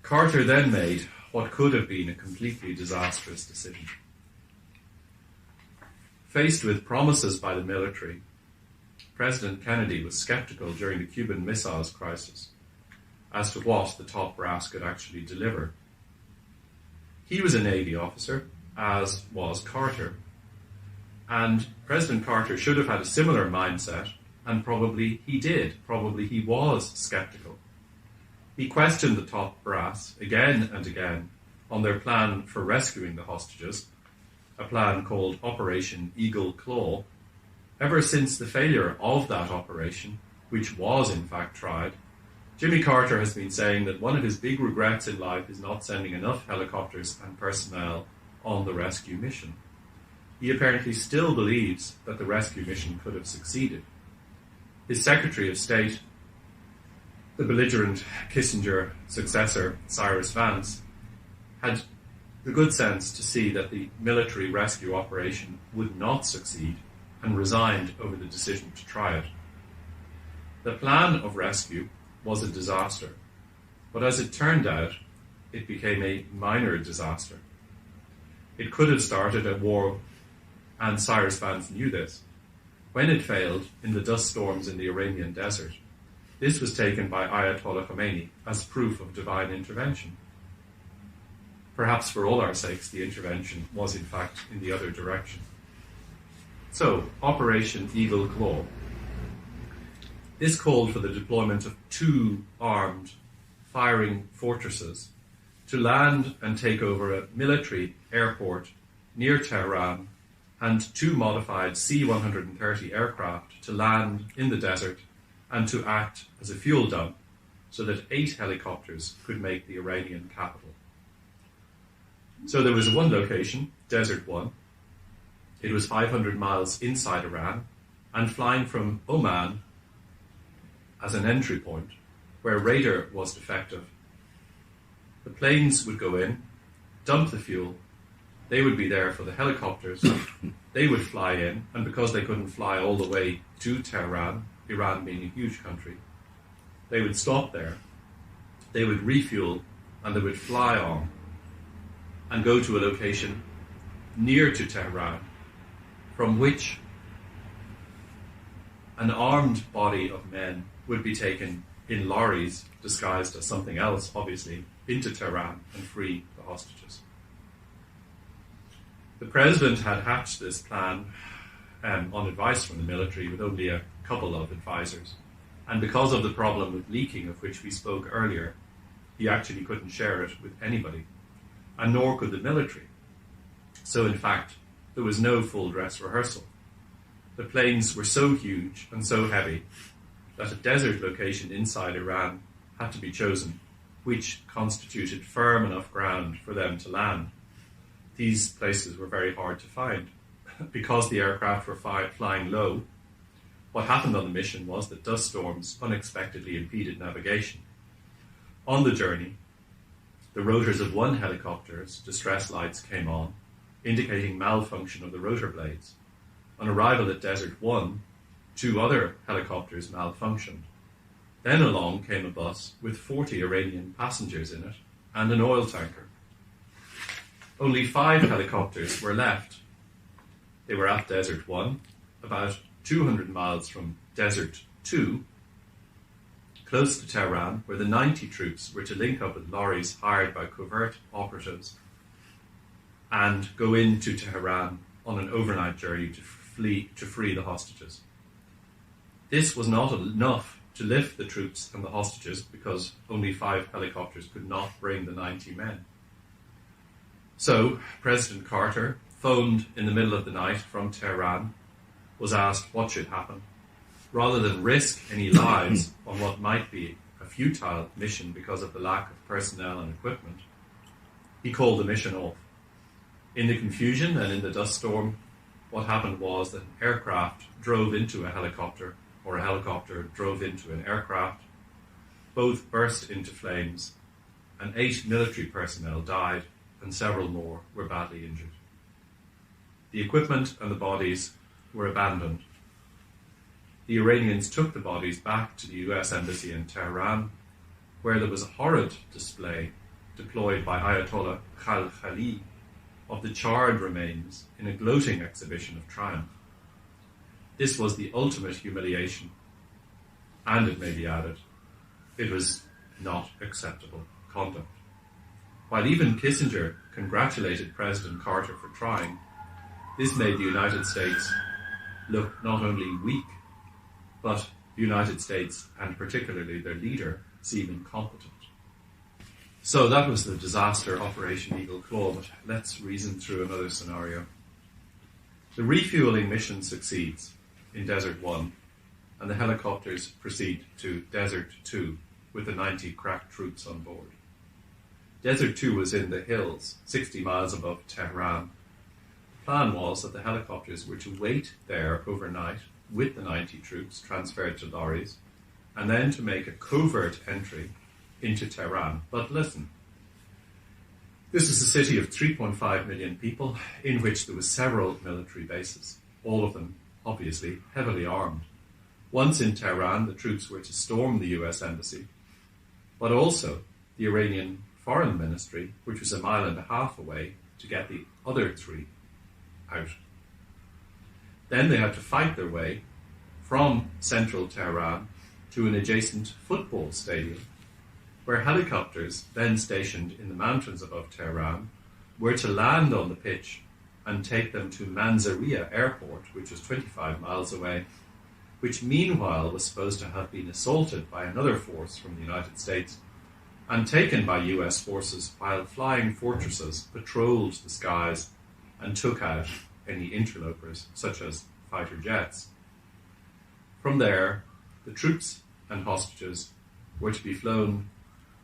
Carter then made what could have been a completely disastrous decision. Faced with promises by the military, President Kennedy was skeptical during the Cuban Missiles Crisis as to what the top brass could actually deliver. He was a Navy officer, as was Carter, and President Carter should have had a similar mindset, and probably he did. Probably he was skeptical. He questioned the top brass again and again on their plan for rescuing the hostages, a plan called Operation Eagle Claw. Ever since the failure of that operation, which was in fact tried, Jimmy Carter has been saying that one of his big regrets in life is not sending enough helicopters and personnel on the rescue mission. He apparently still believes that the rescue mission could have succeeded. His Secretary of State, the belligerent Kissinger successor, Cyrus Vance, had the good sense to see that the military rescue operation would not succeed and resigned over the decision to try it. The plan of rescue was a disaster, but as it turned out, it became a minor disaster. It could have started a war, and Cyrus Vance knew this. When it failed in the dust storms in the Iranian desert, this was taken by Ayatollah Khomeini as proof of divine intervention. Perhaps for all our sakes, the intervention was in fact in the other direction. So, Operation Eagle Claw. This called for the deployment of 2 armed firing fortresses to land and take over a military airport near Tehran, and 2 modified C-130 aircraft to land in the desert and to act as a fuel dump so that 8 helicopters could make the Iranian capital. So there was one location, Desert 1. It was 500 miles inside Iran, and flying from Oman as an entry point, where radar was defective. The planes would go in, dump the fuel, they would be there for the helicopters, they would fly in, and because they couldn't fly all the way to Tehran, Iran being a huge country, they would stop there, they would refuel, and they would fly on and go to a location near to Tehran, from which an armed body of men would be taken in lorries, disguised as something else, obviously, into Tehran and free the hostages. The president had hatched this plan on advice from the military with only a couple of advisors. And because of the problem with leaking of which we spoke earlier, he actually couldn't share it with anybody, and nor could the military. So in fact, there was no full dress rehearsal. The planes were so huge and so heavy that a desert location inside Iran had to be chosen, which constituted firm enough ground for them to land. These places were very hard to find. Because the aircraft were flying low, what happened on the mission was that dust storms unexpectedly impeded navigation. On the journey, the rotors of one helicopter's distress lights came on, indicating malfunction of the rotor blades. On arrival at Desert 1, 2 other helicopters malfunctioned. Then along came a bus with 40 Iranian passengers in it and an oil tanker. Only 5 helicopters were left. They were at Desert 1, about 200 miles from Desert 2, close to Tehran, where the 90 troops were to link up with lorries hired by covert operatives and go into Tehran on an overnight journey to free the hostages. This was not enough to lift the troops and the hostages because only 5 helicopters could not bring the 90 men. So President Carter, phoned in the middle of the night from Tehran, was asked what should happen. Rather than risk any lives on what might be a futile mission because of the lack of personnel and equipment, he called the mission off. In the confusion and in the dust storm, what happened was that an aircraft drove into a helicopter, or a helicopter drove into an aircraft. Both burst into flames, and 8 military personnel died, and several more were badly injured. The equipment and the bodies were abandoned. The Iranians took the bodies back to the US Embassy in Tehran, where there was a horrid display deployed by Ayatollah Khalkhali of the charred remains in a gloating exhibition of triumph. This was the ultimate humiliation, and it may be added, it was not acceptable conduct. While even Kissinger congratulated President Carter for trying, this made the United States look not only weak, but the United States, and particularly their leader, seem incompetent. So that was the disaster Operation Eagle Claw, but let's reason through another scenario. The refueling mission succeeds in Desert 1, and the helicopters proceed to Desert 2 with the 90 crack troops on board. Desert 2 was in the hills, 60 miles above Tehran. The plan was that the helicopters were to wait there overnight with the 90 troops transferred to lorries, and then to make a covert entry into Tehran. But listen, this is a city of 3.5 million people in which there were several military bases, all of them obviously heavily armed. Once in Tehran, the troops were to storm the US Embassy, but also the Iranian Foreign Ministry, which was a mile and a half away, to get the other 3 out. Then they had to fight their way from central Tehran to an adjacent football stadium, where helicopters, then stationed in the mountains above Tehran, were to land on the pitch and take them to Manzariya Airport, which was 25 miles away, which meanwhile was supposed to have been assaulted by another force from the United States and taken by US forces while flying fortresses patrolled the skies and took out any interlopers, such as fighter jets. From there, the troops and hostages were to be flown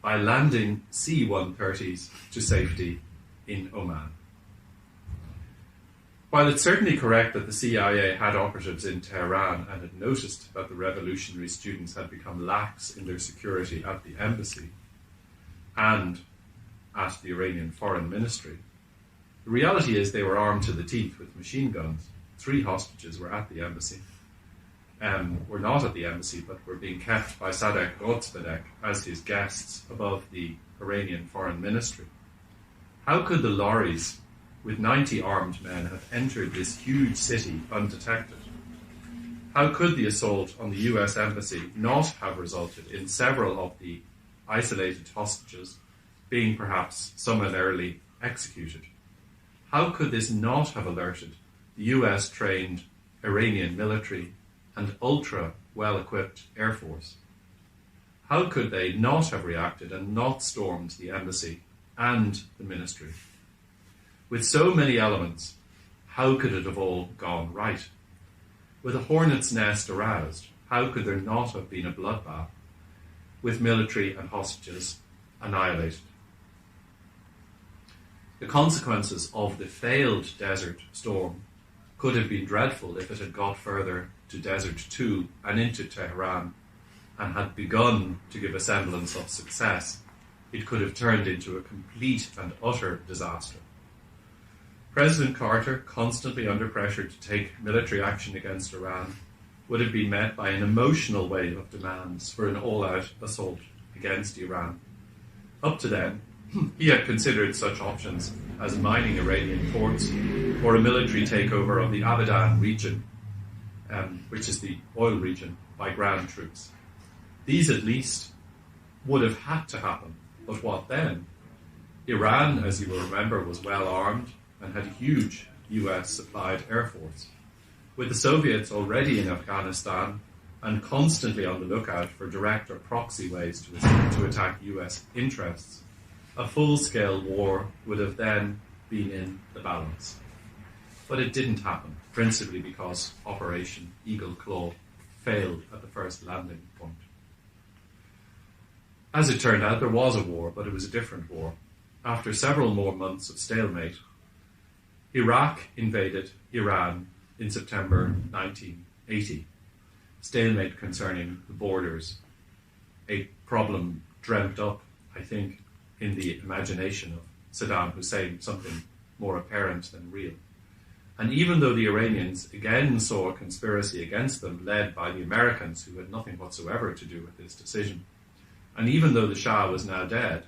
by landing C-130s to safety in Oman. While it's certainly correct that the CIA had operatives in Tehran and had noticed that the revolutionary students had become lax in their security at the embassy and at the Iranian Foreign Ministry, the reality is they were armed to the teeth with machine guns. 3 hostages were at the embassy. Were not at the embassy, but were being kept by Sadek Rozvedek as his guests above the Iranian Foreign Ministry. How could the lorries with 90 armed men have entered this huge city undetected? How could the assault on the US Embassy not have resulted in several of the isolated hostages being perhaps summarily executed? How could this not have alerted the US-trained Iranian military and ultra-well-equipped Air Force? How could they not have reacted and not stormed the embassy and the ministry? With so many elements, how could it have all gone right? With a hornet's nest aroused, how could there not have been a bloodbath, with military and hostages annihilated? The consequences of the failed Desert Storm could have been dreadful if it had got further to Desert 2 and into Tehran and had begun to give a semblance of success. It could have turned into a complete and utter disaster. President Carter, constantly under pressure to take military action against Iran, would have been met by an emotional wave of demands for an all-out assault against Iran. Up to then, he had considered such options as mining Iranian ports or a military takeover of the Abadan region, which is the oil region by ground troops. These at least would have had to happen, but what then? Iran, as you will remember, was well armed and had a huge US-supplied air force. With the Soviets already in Afghanistan and constantly on the lookout for direct or proxy ways to attack US interests, a full-scale war would have then been in the balance. But it didn't happen, principally because Operation Eagle Claw failed at the first landing point. As it turned out, there was a war, but it was a different war. After several more months of stalemate, Iraq invaded Iran in September 1980. Stalemate concerning the borders, a problem dreamt up, I think, in the imagination of Saddam Hussein, something more apparent than real. And even though the Iranians again saw a conspiracy against them led by the Americans, who had nothing whatsoever to do with this decision, and even though the Shah was now dead,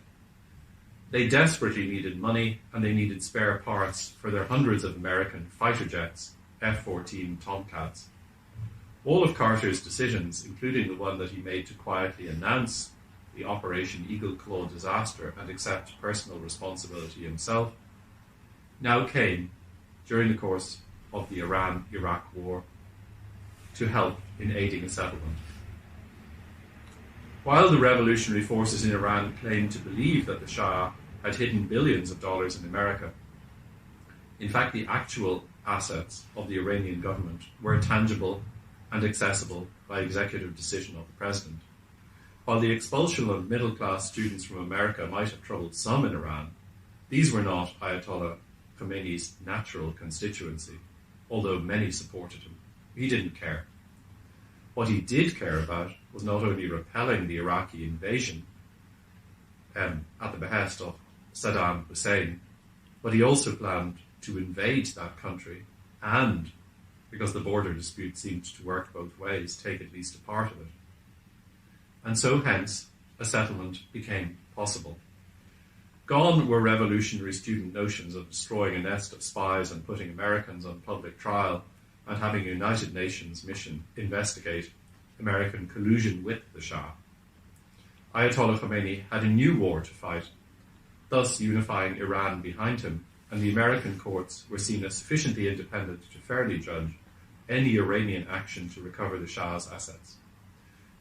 they desperately needed money and they needed spare parts for their hundreds of American fighter jets, F-14 Tomcats. All of Carter's decisions, including the one that he made to quietly announce the Operation Eagle Claw disaster and accept personal responsibility himself, now came during the course of the Iran-Iraq war to help in aiding a settlement. While the revolutionary forces in Iran claimed to believe that the Shah had hidden billions of dollars in America, in fact the actual assets of the Iranian government were tangible and accessible by executive decision of the president. While the expulsion of middle-class students from America might have troubled some in Iran, these were not Ayatollah Khomeini's natural constituency, although many supported him. He didn't care. What he did care about was not only repelling the Iraqi invasion at the behest of Saddam Hussein, but he also planned to invade that country and, because the border dispute seemed to work both ways, take at least a part of it. And so hence, a settlement became possible. Gone were revolutionary student notions of destroying a nest of spies and putting Americans on public trial and having a United Nations mission investigate American collusion with the Shah. Ayatollah Khomeini had a new war to fight, thus unifying Iran behind him, and the American courts were seen as sufficiently independent to fairly judge any Iranian action to recover the Shah's assets.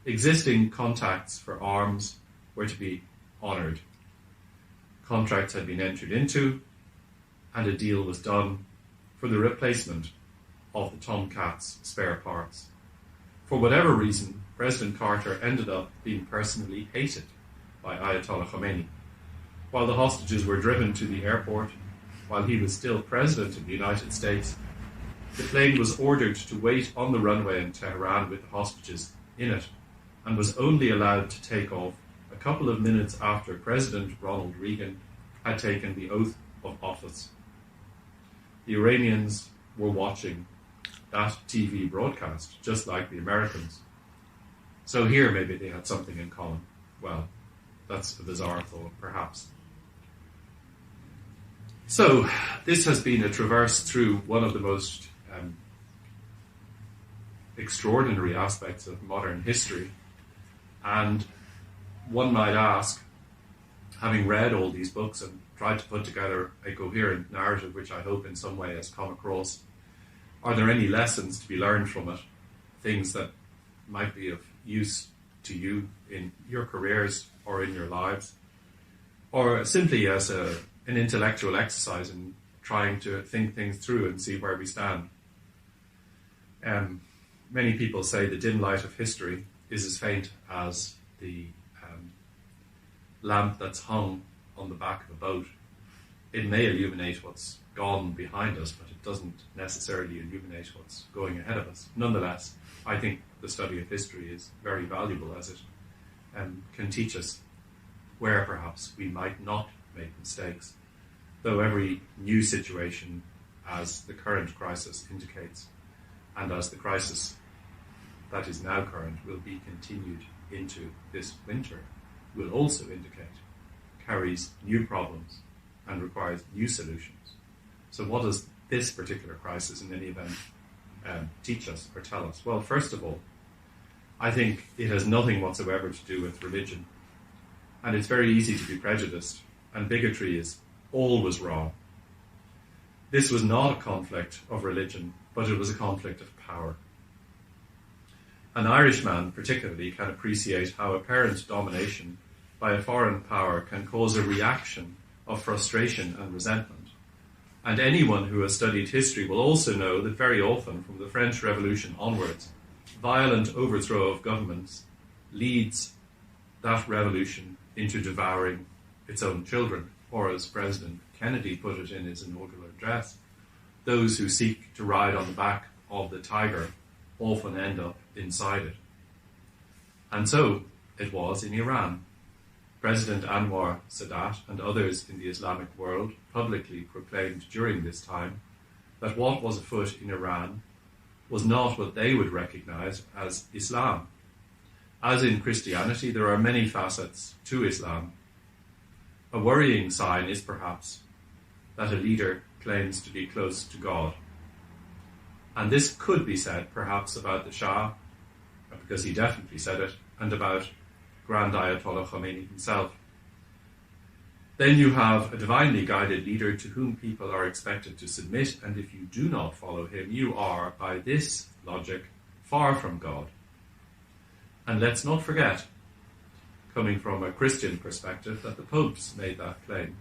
Existing contacts for arms were to be honoured. Contracts had been entered into, and a deal was done for the replacement of the Tomcats' spare parts. For whatever reason, President Carter ended up being personally hated by Ayatollah Khomeini. While the hostages were driven to the airport, while he was still President of the United States, the plane was ordered to wait on the runway in Tehran with the hostages in it, and was only allowed to take off a couple of minutes after President Ronald Reagan had taken the oath of office. The Iranians were watching that TV broadcast, just like the Americans. So here maybe they had something in common. Well, that's a bizarre thought, perhaps. So this has been a traverse through one of the most extraordinary aspects of modern history. And one might ask, having read all these books and tried to put together a coherent narrative, which I hope in some way has come across, are there any lessons to be learned from it? Things that might be of use to you in your careers or in your lives? Or simply as an intellectual exercise in trying to think things through and see where we stand? Many people say the dim light of history is as faint as the lamp that's hung on the back of a boat. It may illuminate what's gone behind us, but it doesn't necessarily illuminate what's going ahead of us. Nonetheless, I think the study of history is very valuable, as it can teach us where perhaps we might not make mistakes, though every new situation, as the current crisis indicates, and as the crisis that is now current will be continued into this winter, will also indicate, carries new problems and requires new solutions. So what does this particular crisis in any event teach us or tell us? Well, first of all, I think it has nothing whatsoever to do with religion. And it's very easy to be prejudiced, and bigotry is always wrong. This was not a conflict of religion, but it was a conflict of power. An Irishman particularly can appreciate how apparent domination by a foreign power can cause a reaction of frustration and resentment. And anyone who has studied history will also know that very often, from the French Revolution onwards, violent overthrow of governments leads that revolution into devouring its own children, or as President Kennedy put it in his inaugural address, those who seek to ride on the back of the tiger often end up inside it. And so it was in Iran. President Anwar Sadat and others in the Islamic world publicly proclaimed during this time that what was afoot in Iran was not what they would recognize as Islam. As in Christianity, there are many facets to Islam. A worrying sign is perhaps that a leader claims to be close to God. And this could be said perhaps about the Shah, because he definitely said it, and about Grand Ayatollah Khomeini himself. Then you have a divinely guided leader to whom people are expected to submit, and if you do not follow him, you are, by this logic, far from God. And let's not forget, coming from a Christian perspective, that the popes made that claim.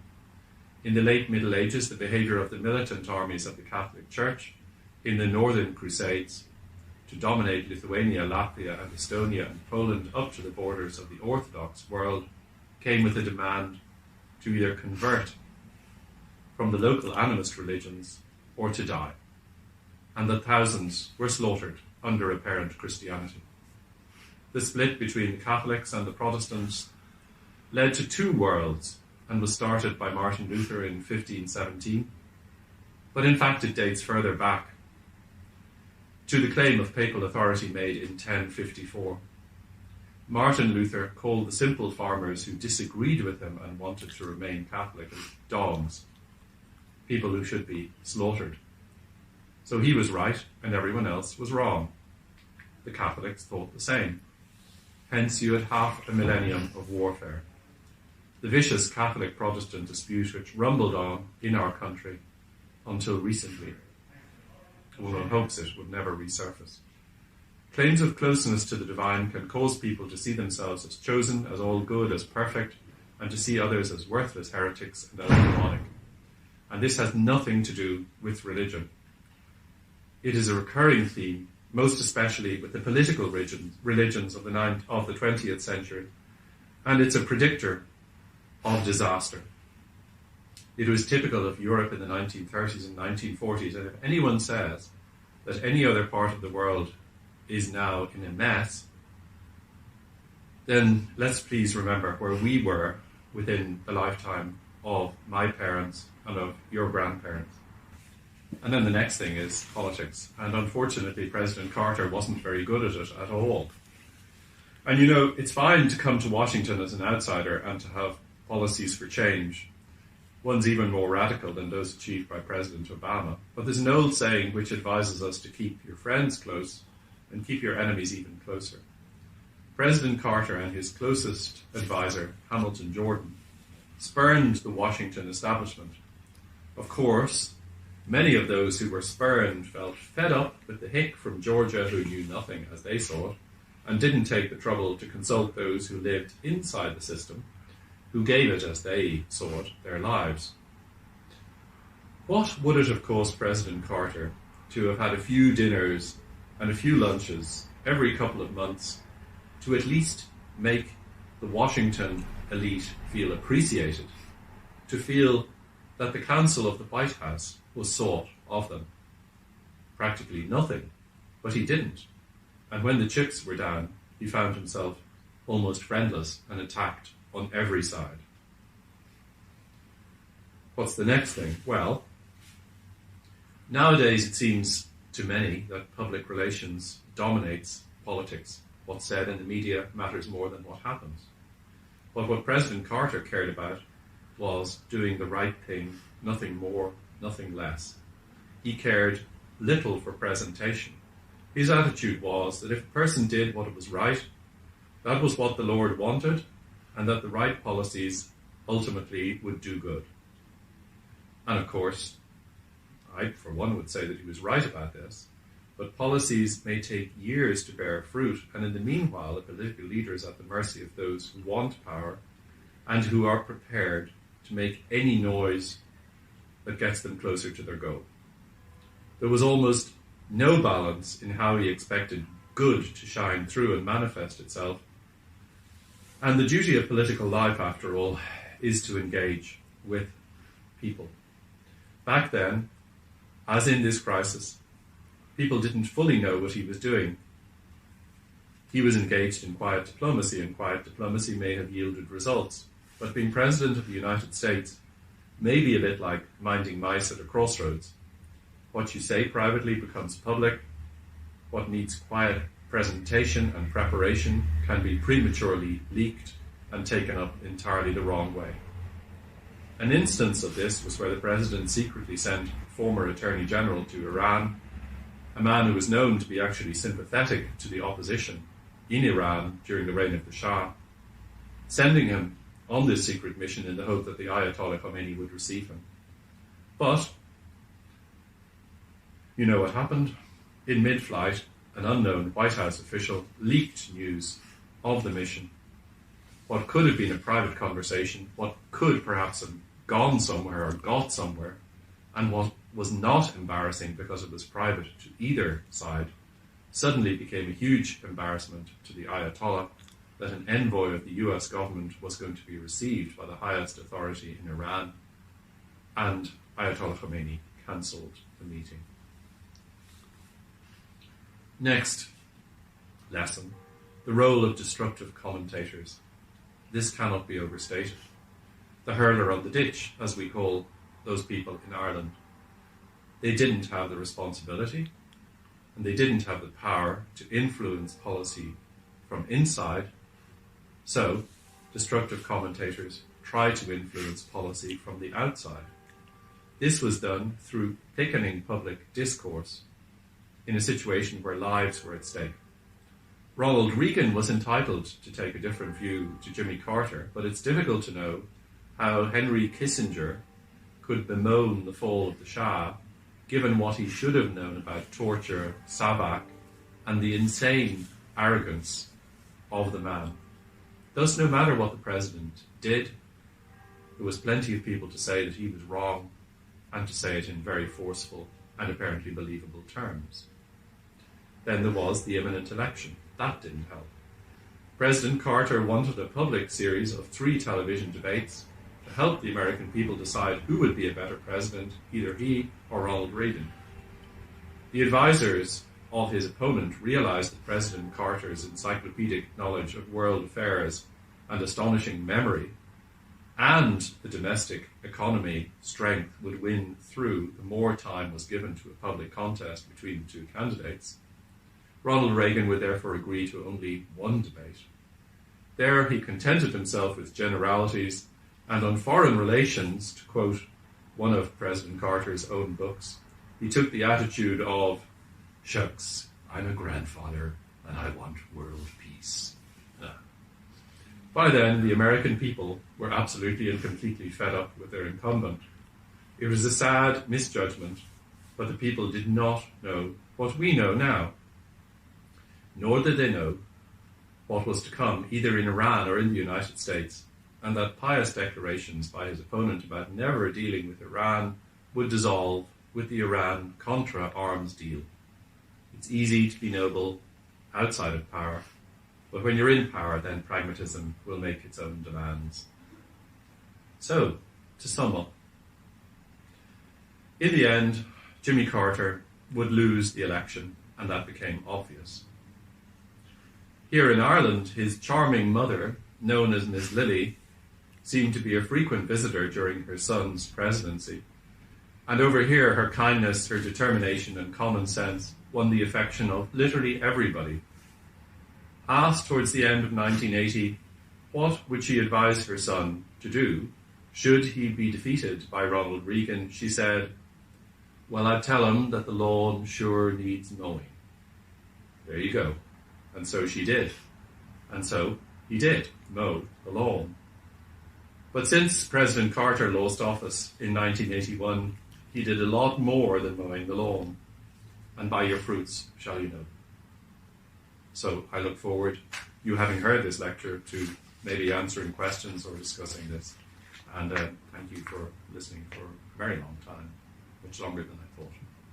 In the late Middle Ages, the behaviour of the militant armies of the Catholic Church in the Northern Crusades to dominate Lithuania, Latvia and Estonia and Poland up to the borders of the Orthodox world came with a demand to either convert from the local animist religions or to die, and that thousands were slaughtered under apparent Christianity. The split between the Catholics and the Protestants led to two worlds and was started by Martin Luther in 1517, but in fact it dates further back to the claim of papal authority made in 1054. Martin Luther called the simple farmers who disagreed with him and wanted to remain Catholic as dogs, people who should be slaughtered. So he was right and everyone else was wrong. The Catholics thought the same. Hence you had half a millennium of warfare. The vicious Catholic-Protestant dispute which rumbled on in our country until recently. One hopes it would never resurface. Claims of closeness to the divine can cause people to see themselves as chosen, as all good, as perfect, and to see others as worthless heretics and as demonic. And this has nothing to do with religion. It is a recurring theme, most especially with the political religions of the 20th century, and it's a predictor of disaster. It was typical of Europe in the 1930s and 1940s, and if anyone says that any other part of the world is now in a mess, then let's please remember where we were within the lifetime of my parents and of your grandparents. And then the next thing is politics. And unfortunately, President Carter wasn't very good at it at all. And you know, it's fine to come to Washington as an outsider and to have policies for change. One's even more radical than those achieved by President Obama. But there's an old saying which advises us to keep your friends close and keep your enemies even closer. President Carter and his closest advisor, Hamilton Jordan, spurned the Washington establishment. Of course, many of those who were spurned felt fed up with the hick from Georgia who knew nothing as they saw it, and didn't take the trouble to consult those who lived inside the system, who gave it, as they saw it, their lives. What would it have cost President Carter to have had a few dinners and a few lunches every couple of months to at least make the Washington elite feel appreciated, to feel that the counsel of the White House was sought of them? Practically nothing, but he didn't. And when the chips were down, he found himself almost friendless and attacked on every side. What's the next thing? Well, nowadays it seems to many that public relations dominates politics. What's said in the media matters more than what happens. But what President Carter cared about was doing the right thing, nothing more, nothing less. He cared little for presentation, His attitude was that if a person did what was right, that was what the Lord wanted, and that the right policies ultimately would do good. And of course, I, for one, would say that he was right about this, but policies may take years to bear fruit, and in the meanwhile, a political leader is at the mercy of those who want power and who are prepared to make any noise that gets them closer to their goal. There was almost no balance in how he expected good to shine through and manifest itself. And the duty of political life, after all, is to engage with people. Back then, as in this crisis, people didn't fully know what he was doing. He was engaged in quiet diplomacy, and quiet diplomacy may have yielded results. But being President of the United States may be a bit like minding mice at a crossroads. What you say privately becomes public. What needs quiet presentation and preparation can be prematurely leaked and taken up entirely the wrong way. An instance of this was where the President secretly sent former Attorney General to Iran, a man who was known to be actually sympathetic to the opposition in Iran during the reign of the Shah, sending him on this secret mission in the hope that the Ayatollah Khomeini would receive him. But you know what happened? In mid-flight, an unknown White House official leaked news of the mission. What could have been a private conversation, what could perhaps have gone somewhere or got somewhere, and what was not embarrassing because it was private to either side, suddenly became a huge embarrassment to the Ayatollah that an envoy of the US government was going to be received by the highest authority in Iran, and Ayatollah Khomeini cancelled the meeting. Next lesson, the role of destructive commentators. This cannot be overstated. The hurler on the ditch, as we call those people in Ireland, they didn't have the responsibility and they didn't have the power to influence policy from inside. So, destructive commentators try to influence policy from the outside. This was done through thickening public discourse in a situation where lives were at stake. Ronald Reagan was entitled to take a different view to Jimmy Carter, but it's difficult to know how Henry Kissinger could bemoan the fall of the Shah, given what he should have known about torture, Savak, and the insane arrogance of the man. Thus, no matter what the president did, there was plenty of people to say that he was wrong, and to say it in very forceful and apparently believable terms. Then there was the imminent election. That didn't help. President Carter wanted a public series of 3 television debates to help the American people decide who would be a better president, either he or Ronald Reagan. The advisors of his opponent realized that President Carter's encyclopedic knowledge of world affairs and astonishing memory and the domestic economy strength would win through the more time was given to a public contest between the 2 candidates. Ronald Reagan would therefore agree to only one debate. There he contented himself with generalities, and on foreign relations, to quote one of President Carter's own books, he took the attitude of, "Shucks, I'm a grandfather and I want world peace." By then, the American people were absolutely and completely fed up with their incumbent. It was a sad misjudgment, but the people did not know what we know now. Nor did they know what was to come either in Iran or in the United States, and that pious declarations by his opponent about never dealing with Iran would dissolve with the Iran-Contra arms deal. It's easy to be noble outside of power, but when you're in power, then pragmatism will make its own demands. So, to sum up, in the end, Jimmy Carter would lose the election, and that became obvious. Here in Ireland, his charming mother, known as Miss Lily, seemed to be a frequent visitor during her son's presidency. And over here, her kindness, her determination and common sense won the affection of literally everybody. Asked towards the end of 1980, what would she advise her son to do should he be defeated by Ronald Reagan, she said, "Well, I'd tell him that the lawn sure needs mowing." There you go. And so she did. And so he did mow the lawn. But since President Carter lost office in 1981, he did a lot more than mowing the lawn. And by your fruits shall you know. So I look forward, you having heard this lecture, to maybe answering questions or discussing this. And thank you for listening for a very long time, much longer than I thought.